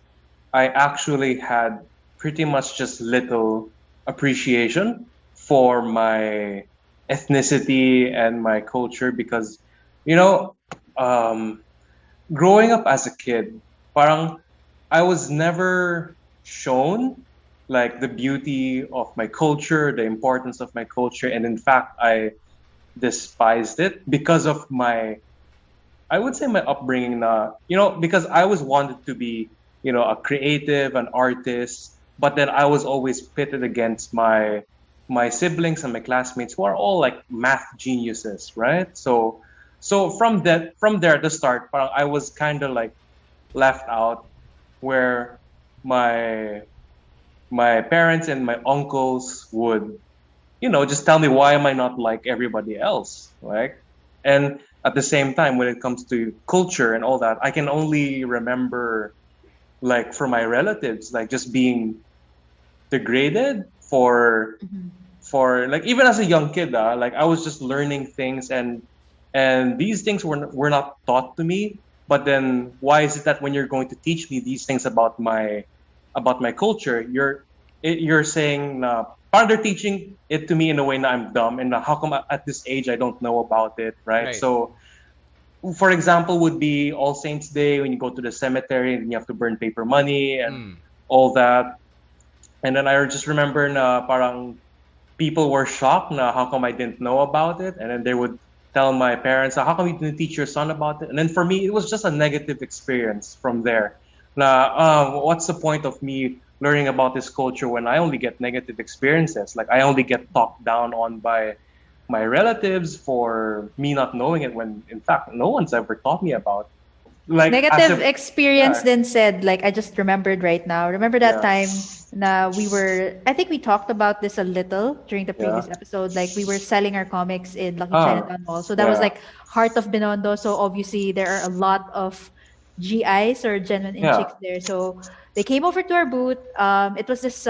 I actually had pretty much just little appreciation for my ethnicity and my culture because, growing up as a kid, parang I was never shown like the beauty of my culture, the importance of my culture, and in fact, I despised it because of my, I would say, my upbringing. Because I was wanted to be, a creative, an artist, but then I was always pitted against my siblings and my classmates who are all like math geniuses, right? So from there at the start, parang I was kind of like left out, where my my parents and my uncles would, just tell me why am I not like everybody else, right? And at the same time, when it comes to culture and all that, I can only remember, like, for my relatives, like just being degraded for like, even as a young kid, like I was just learning things, and these things were not taught to me. But then why is it that when you're going to teach me these things about my culture, you're saying, parang they're teaching it to me in a way that I'm dumb, and how come at this age I don't know about it, right? Right. So, for example, would be All Saints Day, when you go to the cemetery and you have to burn paper money and Mm. all that. And then I just remember na parang people were shocked na how come I didn't know about it, and then they would tell my parents, how come you didn't teach your son about it? And then for me, it was just a negative experience from there. Na what's the point of me learning about this culture when I only get negative experiences? Like, I only get talked down on by my relatives for me not knowing it, when in fact no one's ever taught me about. Like, as Negative if, experience yeah, then said, like I just remembered right now. Remember that yeah, time na we were, I think we talked about this a little during the yeah. previous episode. Like we were selling our comics in Lucky Ah, Chinatown Mall. So that was yeah, like heart of Binondo. So obviously there are a lot of GIs or genuine yeah. inchicks there. So they came over to our booth. It was this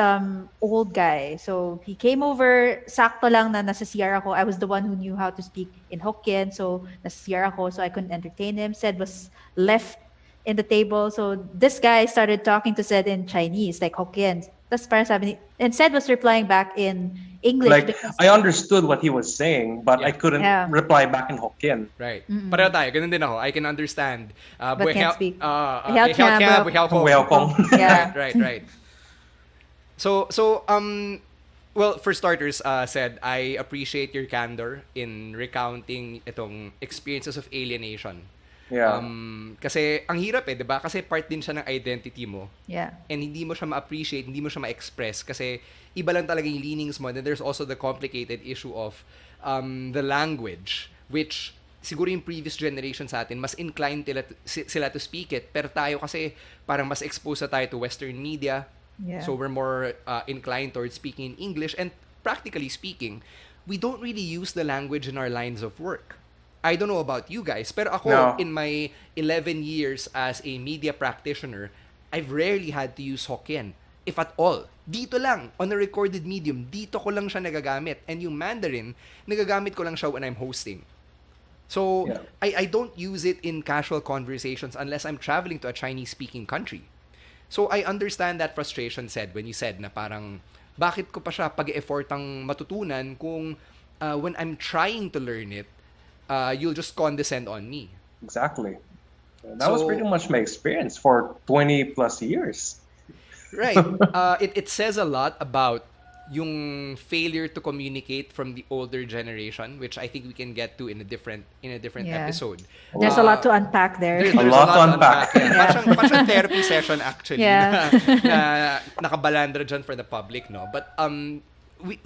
old guy. So he came over, sakto lang na nasa CR ako. I was the one who knew how to speak in Hokkien. So nasa CR ako, so I couldn't entertain him. Said was left in the table. So this guy started talking to Said in Chinese, like Hokkien. That's parang sabi and Said was replying back in English Like, because I understood what he was saying, but I Yeah. couldn't yeah, reply back in Hokkien. Right. Pareho mm-mm, tayo. Ganun din ako. I can understand. but Buhay can't hao, speak. hao kia, buhay hao kong. Welcome. Right, Yeah. right, right. So, well, for starters, said, I appreciate your candor in recounting itong experiences of alienation. Yeah. Kasi ang hirap 'di ba? Kasi part din siya ng identity mo. Yeah. And hindi mo siya ma-appreciate, hindi mo siya ma-express kasi iba lang talaga yung leanings mo. And then there's also the complicated issue of the language, which siguro yung previous generation sa atin, mas inclined sila to speak it. Pero tayo kasi parang mas exposed na tayo to Western media. Yeah. So we're more inclined towards speaking in English. And practically speaking, we don't really use the language in our lines of work. I don't know about you guys, pero ako, No. in my 11 years as a media practitioner, I've rarely had to use Hokkien, if at all. Dito lang, on a recorded medium, dito ko lang siya nagagamit. And yung Mandarin, nagagamit ko lang siya when I'm hosting. So, Yeah. I don't use it in casual conversations unless I'm traveling to a Chinese-speaking country. So, I understand that frustration, said, when you said na parang, bakit ko pa siya pag-effortang matutunan kung when I'm trying to learn it, you'll just condescend on me. Exactly. That was So, pretty much my experience for 20 plus years. right. It says a lot about yung failure to communicate from the older generation, which I think we can get to in a different Yeah. episode. There's a lot to unpack there. There's A lot to unpack. Yeah. Parang siyang therapy session actually Yeah. na nakabalandra dyan for the public, no? But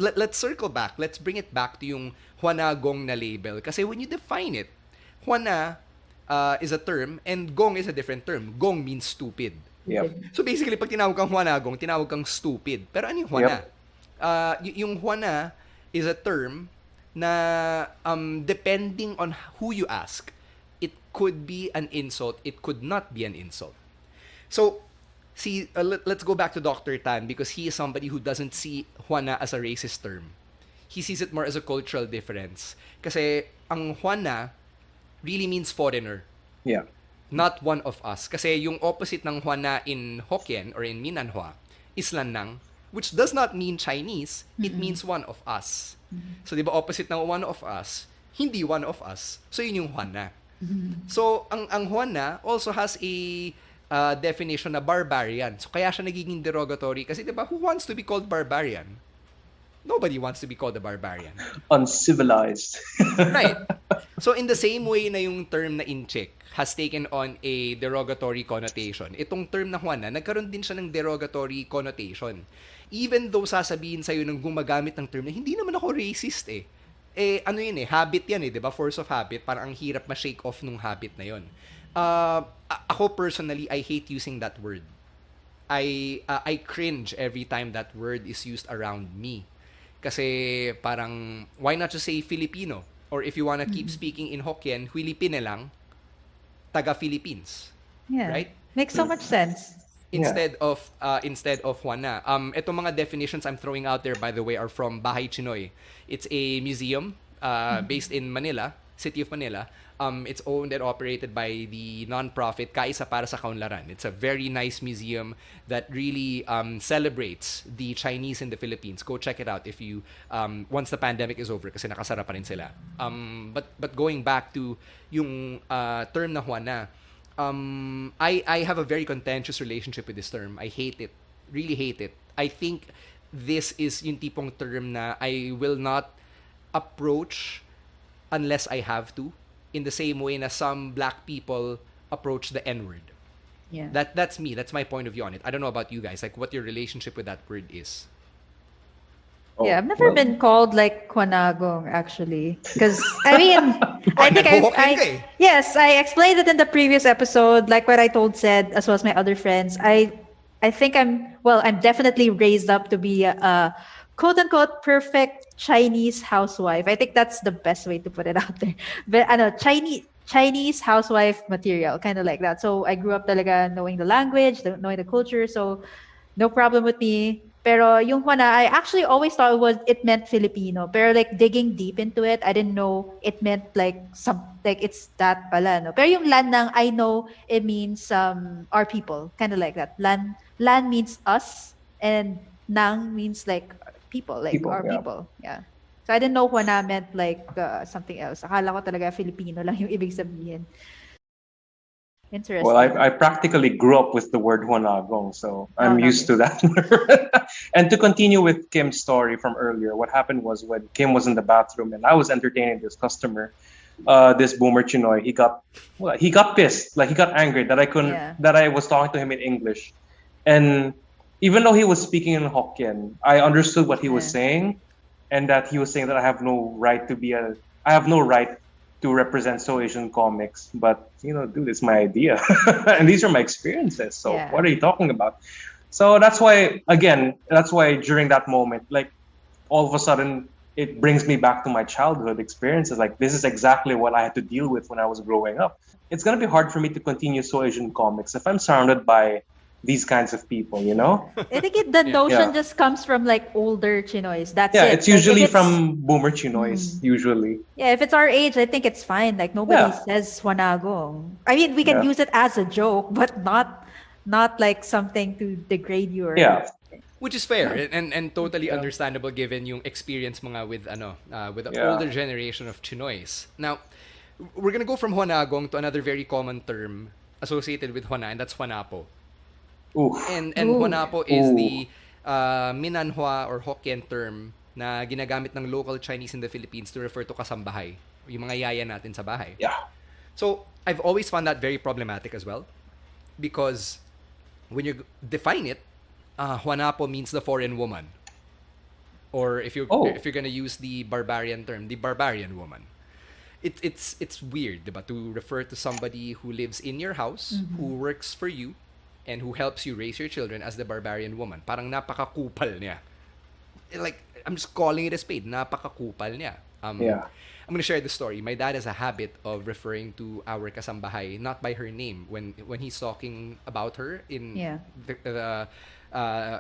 let's circle back. Let's bring it back to yung Hwana Gong na label. Kasi when you define it, Hwana is a term and Gong is a different term. Gong means stupid. Yep. So basically, pag tinawag kang Hwana Gong, tinawag kang stupid. Pero ano yung Hwana? Yung Hwana is a term na depending on who you ask, it could be an insult, it could not be an insult. So, see, let's go back to Dr. Tan because he is somebody who doesn't see Hwana as a racist term. He sees it more as a cultural difference. Kasi ang Hwana really means foreigner, Yeah. not one of us. Kasi yung opposite ng Hwana in Hokkien or in Minanhua is Lanang, which does not mean Chinese, it means one of us. So, di ba opposite ng one of us, hindi one of us. So, yun yung Hwana. So, ang Hwana also has a definition na barbarian. So kaya siya nagiging derogatory kasi 'di ba, who wants to be called barbarian? Nobody wants to be called a barbarian. Uncivilized. Right. So in the same way na yung term na incheck has taken on a derogatory connotation, itong term na Juana, nagkaroon din siya ng derogatory connotation. Even though sasabihin sa'yo ng gumagamit ng term na, hindi naman ako racist eh. Ano yun eh, habit yan eh, di ba? Force of habit, parang ang hirap ma-shake off nung habit na yun. Ako personally, I hate using that word. I cringe every time that word is used around me. Kasi parang, why not just say Filipino? Or if you wanna keep speaking in Hokkien, Filipine lang, taga-Philippines. Yeah. Right? Makes so much sense. Instead of Juana. Itong mga definitions I'm throwing out there, by the way, are from Bahay Tsinoy. It's a museum based in Manila, City of Manila. It's owned and operated by the non-profit Kaisa para sa Kaunlaran. It's a very nice museum that really celebrates the Chinese in the Philippines. Go check it out if you once the pandemic is over kasi nakasara pa rin sila. But going back to yung term na Juana, I have a very contentious relationship with this term. I hate it. Really hate it. I think this is yung tipong term na I will not approach unless I have to, in the same way na some black people approach the N-word. Yeah. That's me. That's my point of view on it. I don't know about you guys, like what your relationship with that word is. Yeah, I've never been called like Kwanagong actually, because I mean, I think naghuhokkien ka eh. yes, I explained it in the previous episode, like what I told Sed as well as my other friends. I think I'm definitely raised up to be a quote unquote perfect Chinese housewife. I think that's the best way to put it out there. But Chinese housewife material, kind of like that. So I grew up talaga knowing the language, knowing the culture, so no problem with me. Pero yung Juana, I actually always thought it meant Filipino. Pero like digging deep into it, I didn't know it meant like it's that pala, no. Pero yung Lan nang, I know it means our people, kind of like that. Lan means us, and Nang means like people, like People, our yeah. people. Yeah. So I didn't know Juana meant like something else. Akala ko talaga Filipino lang yung ibig sabihin. Interesting. Well, I practically grew up with the word Huanagong, so I'm no, used to that. And to continue with Kim's story from earlier, what happened was when Kim was in the bathroom and I was entertaining this customer, this boomer Chinoy, he got pissed, like he got angry that I was talking to him in English, and even though he was speaking in Hokkien, I understood what he was saying, and that he was saying that I have no right to represent So Asian comics, but dude, it's my idea, and these are my experiences. So what are you talking about? So that's why during that moment, like all of a sudden, it brings me back to my childhood experiences. Like this is exactly what I had to deal with when I was growing up. It's gonna be hard for me to continue So Asian comics if I'm surrounded by these kinds of people, I think the notion just comes from like older Chinoys. That's it. It's usually from boomer Chinoys, usually. Yeah, if it's our age, I think it's fine. Like nobody says Wanagong. I mean, we can use it as a joke, but not like something to degrade you. Which is fair and totally understandable given yung experience mo nga with the older generation of Chinoys. Now, we're gonna go from Wanagong to another very common term associated with Wana, and that's Wanapo. And Huanapo is the Minanhua or Hokkien term na ginagamit ng local Chinese in the Philippines to refer to kasambahay, yung mga yaya natin sa bahay. Yeah. So, I've always found that very problematic as well, because when you define it, Huanapo means the foreign woman. Or if you're gonna use the barbarian term, the barbarian woman. It's weird, diba? To refer to somebody who lives in your house, who works for you, and who helps you raise your children as the barbarian woman. Parang napakakupal niya. Like, I'm just calling it a spade. Napakakupal niya. I'm going to share the story. My dad has a habit of referring to our kasambahay not by her name when he's talking about her in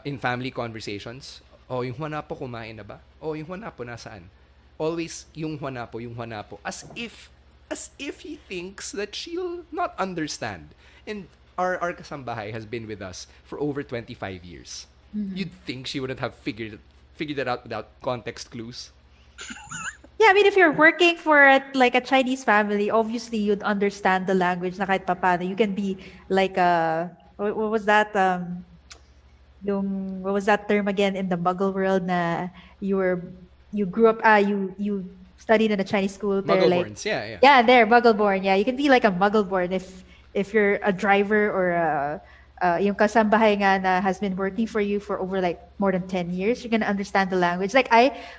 in family conversations. Oh, yung Huanapo kumain na ba? Oh, yung Huanapo nasaan? Always yung Huanapo. As if he thinks that she'll not understand. And our kasambahay has been with us for over 25 years. You'd think she wouldn't have figured it out without context clues. Yeah, I mean, if you're working for like a Chinese family, obviously you'd understand the language na kahit papano. You can be like what was that yung what was that term again in the Muggle world na you were you grew up you studied in a Chinese school there like Muggleborns, yeah, yeah. yeah there Muggle-born, yeah, you can be like a Muggle-born if you're a driver or yung kasambahay nga na has been working for you for over like more than 10 years, you're gonna understand the language. Like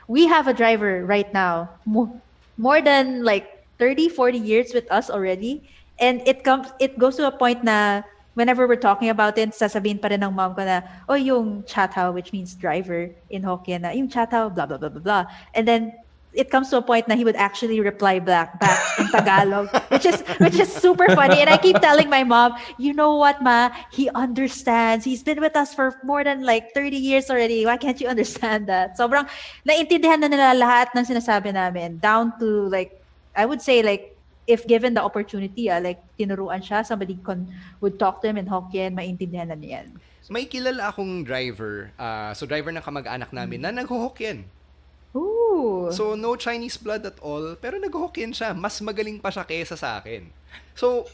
we have a driver right now more than like 30-40 years with us already, and it goes to a point na whenever we're talking about it, sasabihin pa rin ng mom ko na, oh, yung chatao, which means driver in Hokkien, na yung chatao, blah, blah, blah, blah, blah. And then it comes to a point na he would actually reply back in Tagalog, which is super funny. And I keep telling my mom, you know what, ma? He understands. He's been with us for more than like 30 years already. Why can't you understand that? Sobrang naintindihan na nila lahat ng sinasabi namin, down to like, I would say like, if given the opportunity, like tinuruan siya, somebody would talk to him in Hokkien, maintindihan na niya yan. May kilala akong driver, so driver ng kamag-anak namin na nag-Hokkien. Ooh. So, no Chinese blood at all, pero nag-Hokkien siya. Mas magaling pa siya kaysa sa akin. So,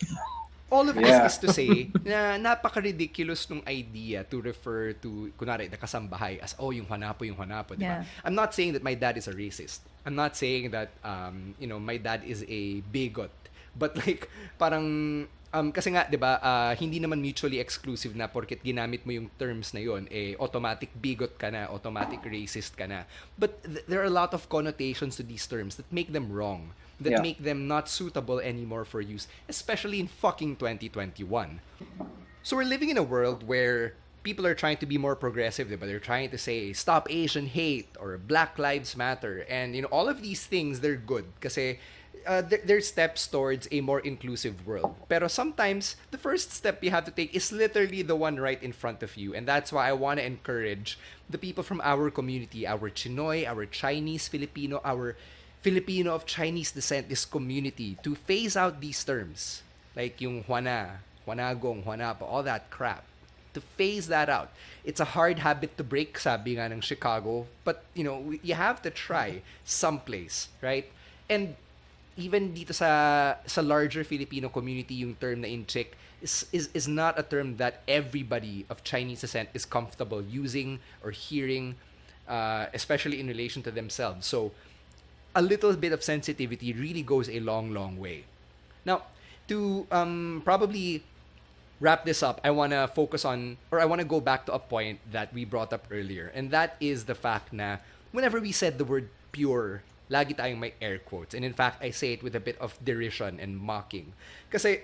all of this Yeah. is to say na napaka-ridiculous nung idea to refer to, kunwari, the kasambahay as, oh, yung hanapo, di ba? Yeah. I'm not saying that my dad is a racist. I'm not saying that, my dad is a bigot. But like, parang, kasi nga, di ba, hindi naman mutually exclusive na porket ginamit mo yung terms na yun, automatic bigot ka na, automatic racist ka na. But there are a lot of connotations to these terms that make them wrong, that Yeah. make them not suitable anymore for use, especially in fucking 2021. So we're living in a world where people are trying to be more progressive, diba? They're trying to say, stop Asian hate, or Black Lives Matter. And, all of these things, they're good. Kasi, they're steps towards a more inclusive world. Pero sometimes, the first step you have to take is literally the one right in front of you. And that's why I want to encourage the people from our community, our Tsinoy, our Chinese Filipino, our Filipino of Chinese descent, this community, to phase out these terms. Like yung Juana, Juanagong, Juanapo, all that crap. To phase that out. It's a hard habit to break, sabi nga ng Chicago. But, you have to try someplace, right? And even dito sa larger Filipino community, yung term na incheck is not a term that everybody of Chinese descent is comfortable using or hearing, especially in relation to themselves. So, a little bit of sensitivity really goes a long, long way. Now, to probably wrap this up, I want to focus on, or I want to go back to a point that we brought up earlier. And that is the fact na whenever we said the word pure, lagi tayong may air quotes. And in fact, I say it with a bit of derision and mocking. Kasi,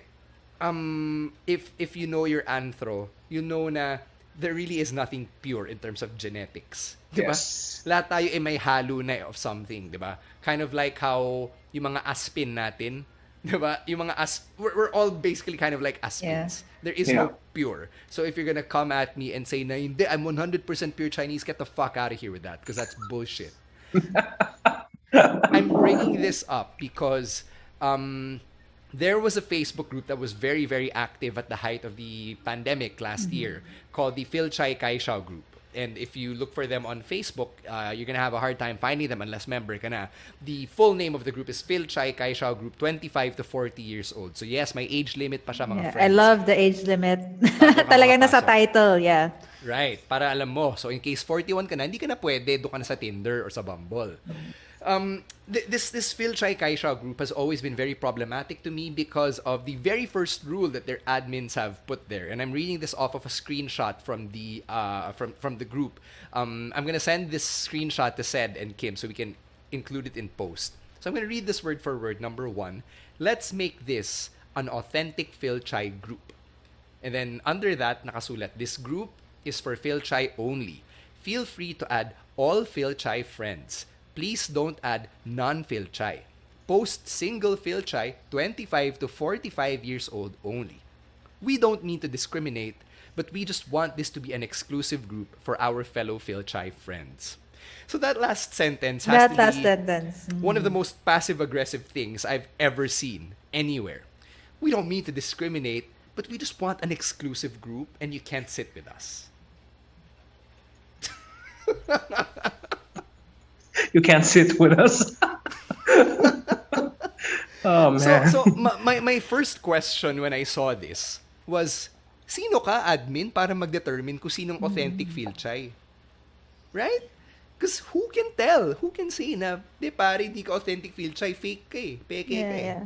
if you know your anthro, you know na there really is nothing pure in terms of genetics. Diba? Yes. Lahat tayo ay may halo na of something, diba? Kind of like how yung mga aspin natin, diba? Yung mga we're all basically kind of like aspins. There is no pure. So if you're gonna come at me and say na hindi, I'm 100% pure Chinese, get the fuck out of here with that, because that's bullshit. I'm bringing this up because there was a Facebook group that was very, very active at the height of the pandemic last year called the Phil Chai Kai Shao group. And if you look for them on Facebook, you're going to have a hard time finding them unless member ka na. The full name of the group is Phil Chai Kai Shao Group, 25 to 40 years old. So yes, may age limit pa siya, mga friends. I love the age limit. ka Talagang nasa makapasok. title, yeah. Right, para alam mo. So in case 41 ka na, hindi ka na pwede, doon ka na sa Tinder or sa Bumble. This Phil Chai Kai Shao group has always been very problematic to me because of the very first rule that their admins have put there. And I'm reading this off of a screenshot from the from the group. I'm gonna send this screenshot to Sed and Kim so we can include it in post. So I'm gonna read this word for word. Number 1, let's make this an authentic Phil Chai group. And then under that, nakasulat, this group is for Phil Chai only. Feel free to add all Phil Chai friends. Please don't add non-Phil Chai. Post single Phil Chai, 25 to 45 years old only. We don't mean to discriminate, but we just want this to be an exclusive group for our fellow Phil Chai friends. So that last sentence has to be one of the most passive-aggressive things I've ever seen anywhere. We don't mean to discriminate, but we just want an exclusive group and you can't sit with us. You can't sit with us. Oh So, man. so my first question when I saw this was, sino ka, admin, para mag-determine kung sinong authentic Filchay? Right? Because who can tell? Who can say na, di pare, di ka authentic Filchay, fake ka eh, peke ka Yeah, eh. yeah.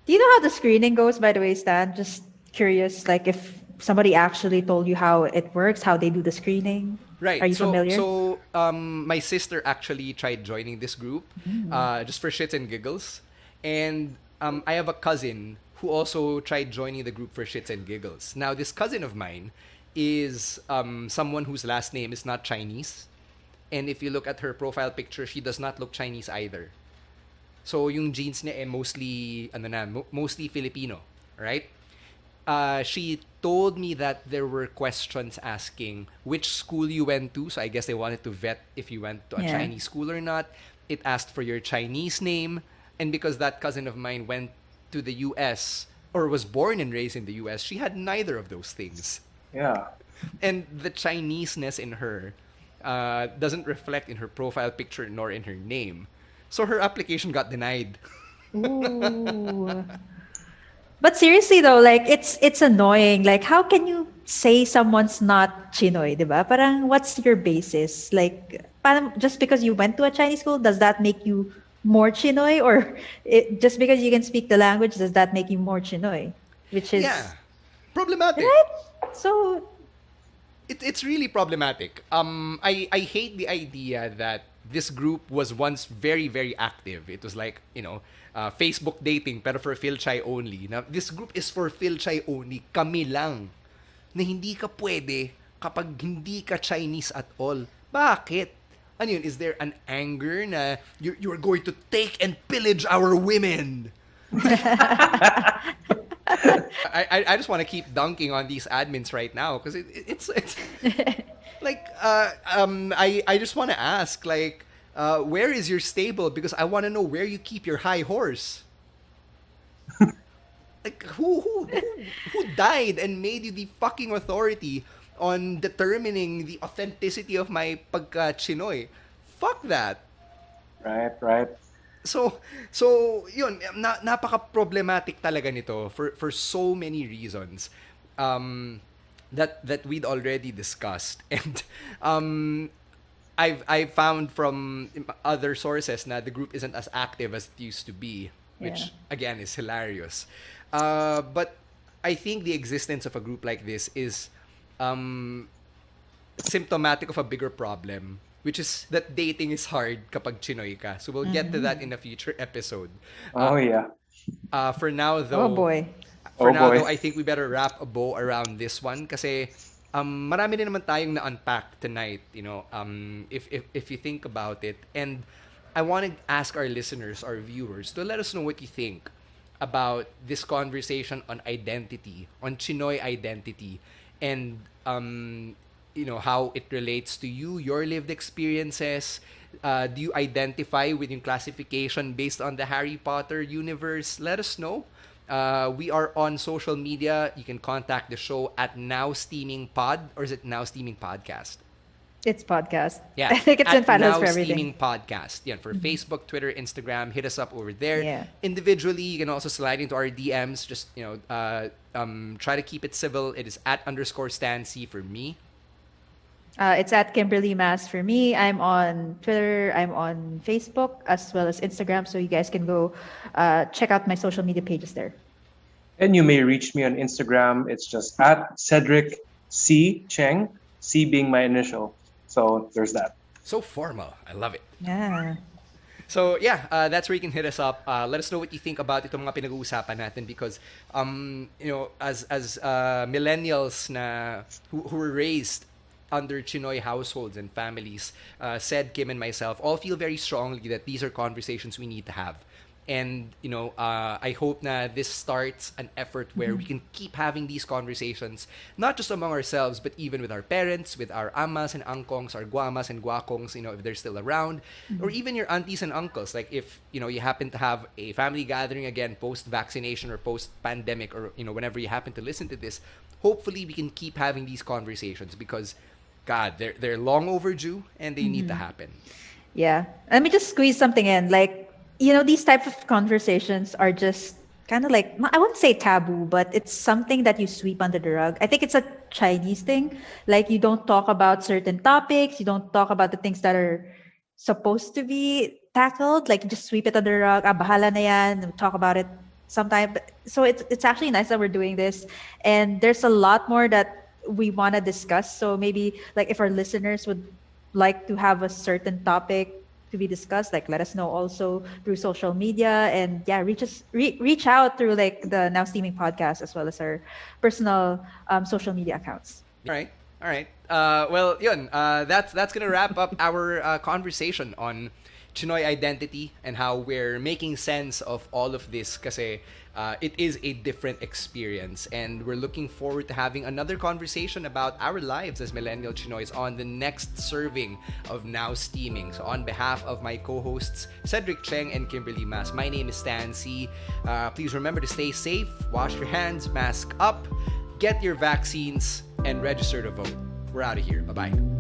Do you know how the screening goes, by the way, Stan? Just curious, like if somebody actually told you how it works, how they do the screening. Are Right. you So familiar? so my sister actually tried joining this group just for shits and giggles. And I have a cousin who also tried joining the group for shits and giggles. Now this cousin of mine is someone whose last name is not Chinese. And if you look at her profile picture, she does not look Chinese either. So yung genes niya mostly mostly Filipino, right? She told me that there were questions asking which school you went to. So I guess they wanted to vet if you went to a Yeah. Chinese school or not. It asked for your Chinese name. And because that cousin of mine went to the US or was born and raised in the US, she had neither of those things. Yeah. And the Chineseness in her doesn't reflect in her profile picture nor in her name. So her application got denied. Ooh. But seriously though, like it's annoying. Like how can you say someone's not Chinoy, 'di ba? Parang what's your basis? Like parang just because you went to a Chinese school, does that make you more Chinoy? Or just because you can speak the language, does that make you more Chinoy? Which Yeah. is Problematic. right? So It's really problematic. I hate the idea that this group was once very, very active. It was like, Facebook dating, pero for Philchai only. Now, this group is for Philchai only. Kami lang. Na hindi ka pwede kapag hindi ka Chinese at all. Bakit? Ano yun? Is there an anger na you're going to take and pillage our women? I just want to keep dunking on these admins right now because it's like I just want to ask like where is your stable, because I want to know where you keep your high horse. Like who died and made you the fucking authority on determining the authenticity of my pagka Chinoy? Fuck that. Right. So yun, napaka-problematic talaga nito for so many reasons that we'd already discussed. And I've found from other sources na the group isn't as active as it used to be, which Yeah. again is hilarious. But I think the existence of a group like this is symptomatic of a bigger problem, which is that dating is hard kapag Chinoy ka. So we'll get to that in a future episode. Oh yeah. For now, oh though, boy. Oh boy. I think we better wrap a bow around this one kasi marami din naman tayong na-unpack tonight, if you think about it. And I want to ask our listeners, our viewers, to let us know what you think about this conversation on identity, on Chinoy identity, and how it relates to you, your lived experiences. Do you identify with yung classification based on the Harry Potter universe? Let us know. We are on social media. You can contact the show at Now Steaming Pod, or is it Now Steaming Podcast? It's podcast. Yeah, I think it's in at finals Now for everything. Steaming Podcast. Yeah, for Facebook, Twitter, Instagram, hit us up over there. Yeah. Individually, you can also slide into our DMs. Just try to keep it civil. It is at _Stancy for me. It's at Kimberly Mass for me. I'm on Twitter. I'm on Facebook as well as Instagram. So you guys can go check out my social media pages there. And you may reach me on Instagram. It's just at Cedric C Cheng, C being my initial. So there's that. So formal. I love it. Yeah. So yeah, that's where you can hit us up. Let us know what you think about itong mga pinag-uusapan natin, because as millennials na who were raised under Chinoy households and families, said Kim and myself, all feel very strongly that these are conversations we need to have. And, I hope na this starts an effort where we can keep having these conversations, not just among ourselves, but even with our parents, with our amas and angkongs, our guamas and guakongs, if they're still around, or even your aunties and uncles. Like if, you happen to have a family gathering again post-vaccination or post-pandemic, or, whenever you happen to listen to this, hopefully we can keep having these conversations because, God, they're long overdue and they need to happen. Yeah. Let me just squeeze something in. Like, these type of conversations are just kind of like, I wouldn't say taboo, but it's something that you sweep under the rug. I think it's a Chinese thing. Like, you don't talk about certain topics, you don't talk about the things that are supposed to be tackled. Like, you just sweep it under the rug. Ah, bahala na yan. We'll talk about it sometime. So it's actually nice that we're doing this, and there's a lot more that we want to discuss. So maybe, like, if our listeners would like to have a certain topic to be discussed, like, let us know also through social media, and yeah, reach out through like the Now Steaming podcast, as well as our personal social media accounts. All right. All right. Well, yun. That's gonna wrap up our conversation on Chinoy identity and how we're making sense of all of this. Kasi it is a different experience, and we're looking forward to having another conversation about our lives as millennial Chinoys on the next serving of Now Steaming. So on behalf of my co-hosts Cedric Cheng and Kimberly Mas, my name is Stan C. Please remember to stay safe, wash your hands, mask up, get your vaccines, and register to vote. We're out of here. Bye-bye.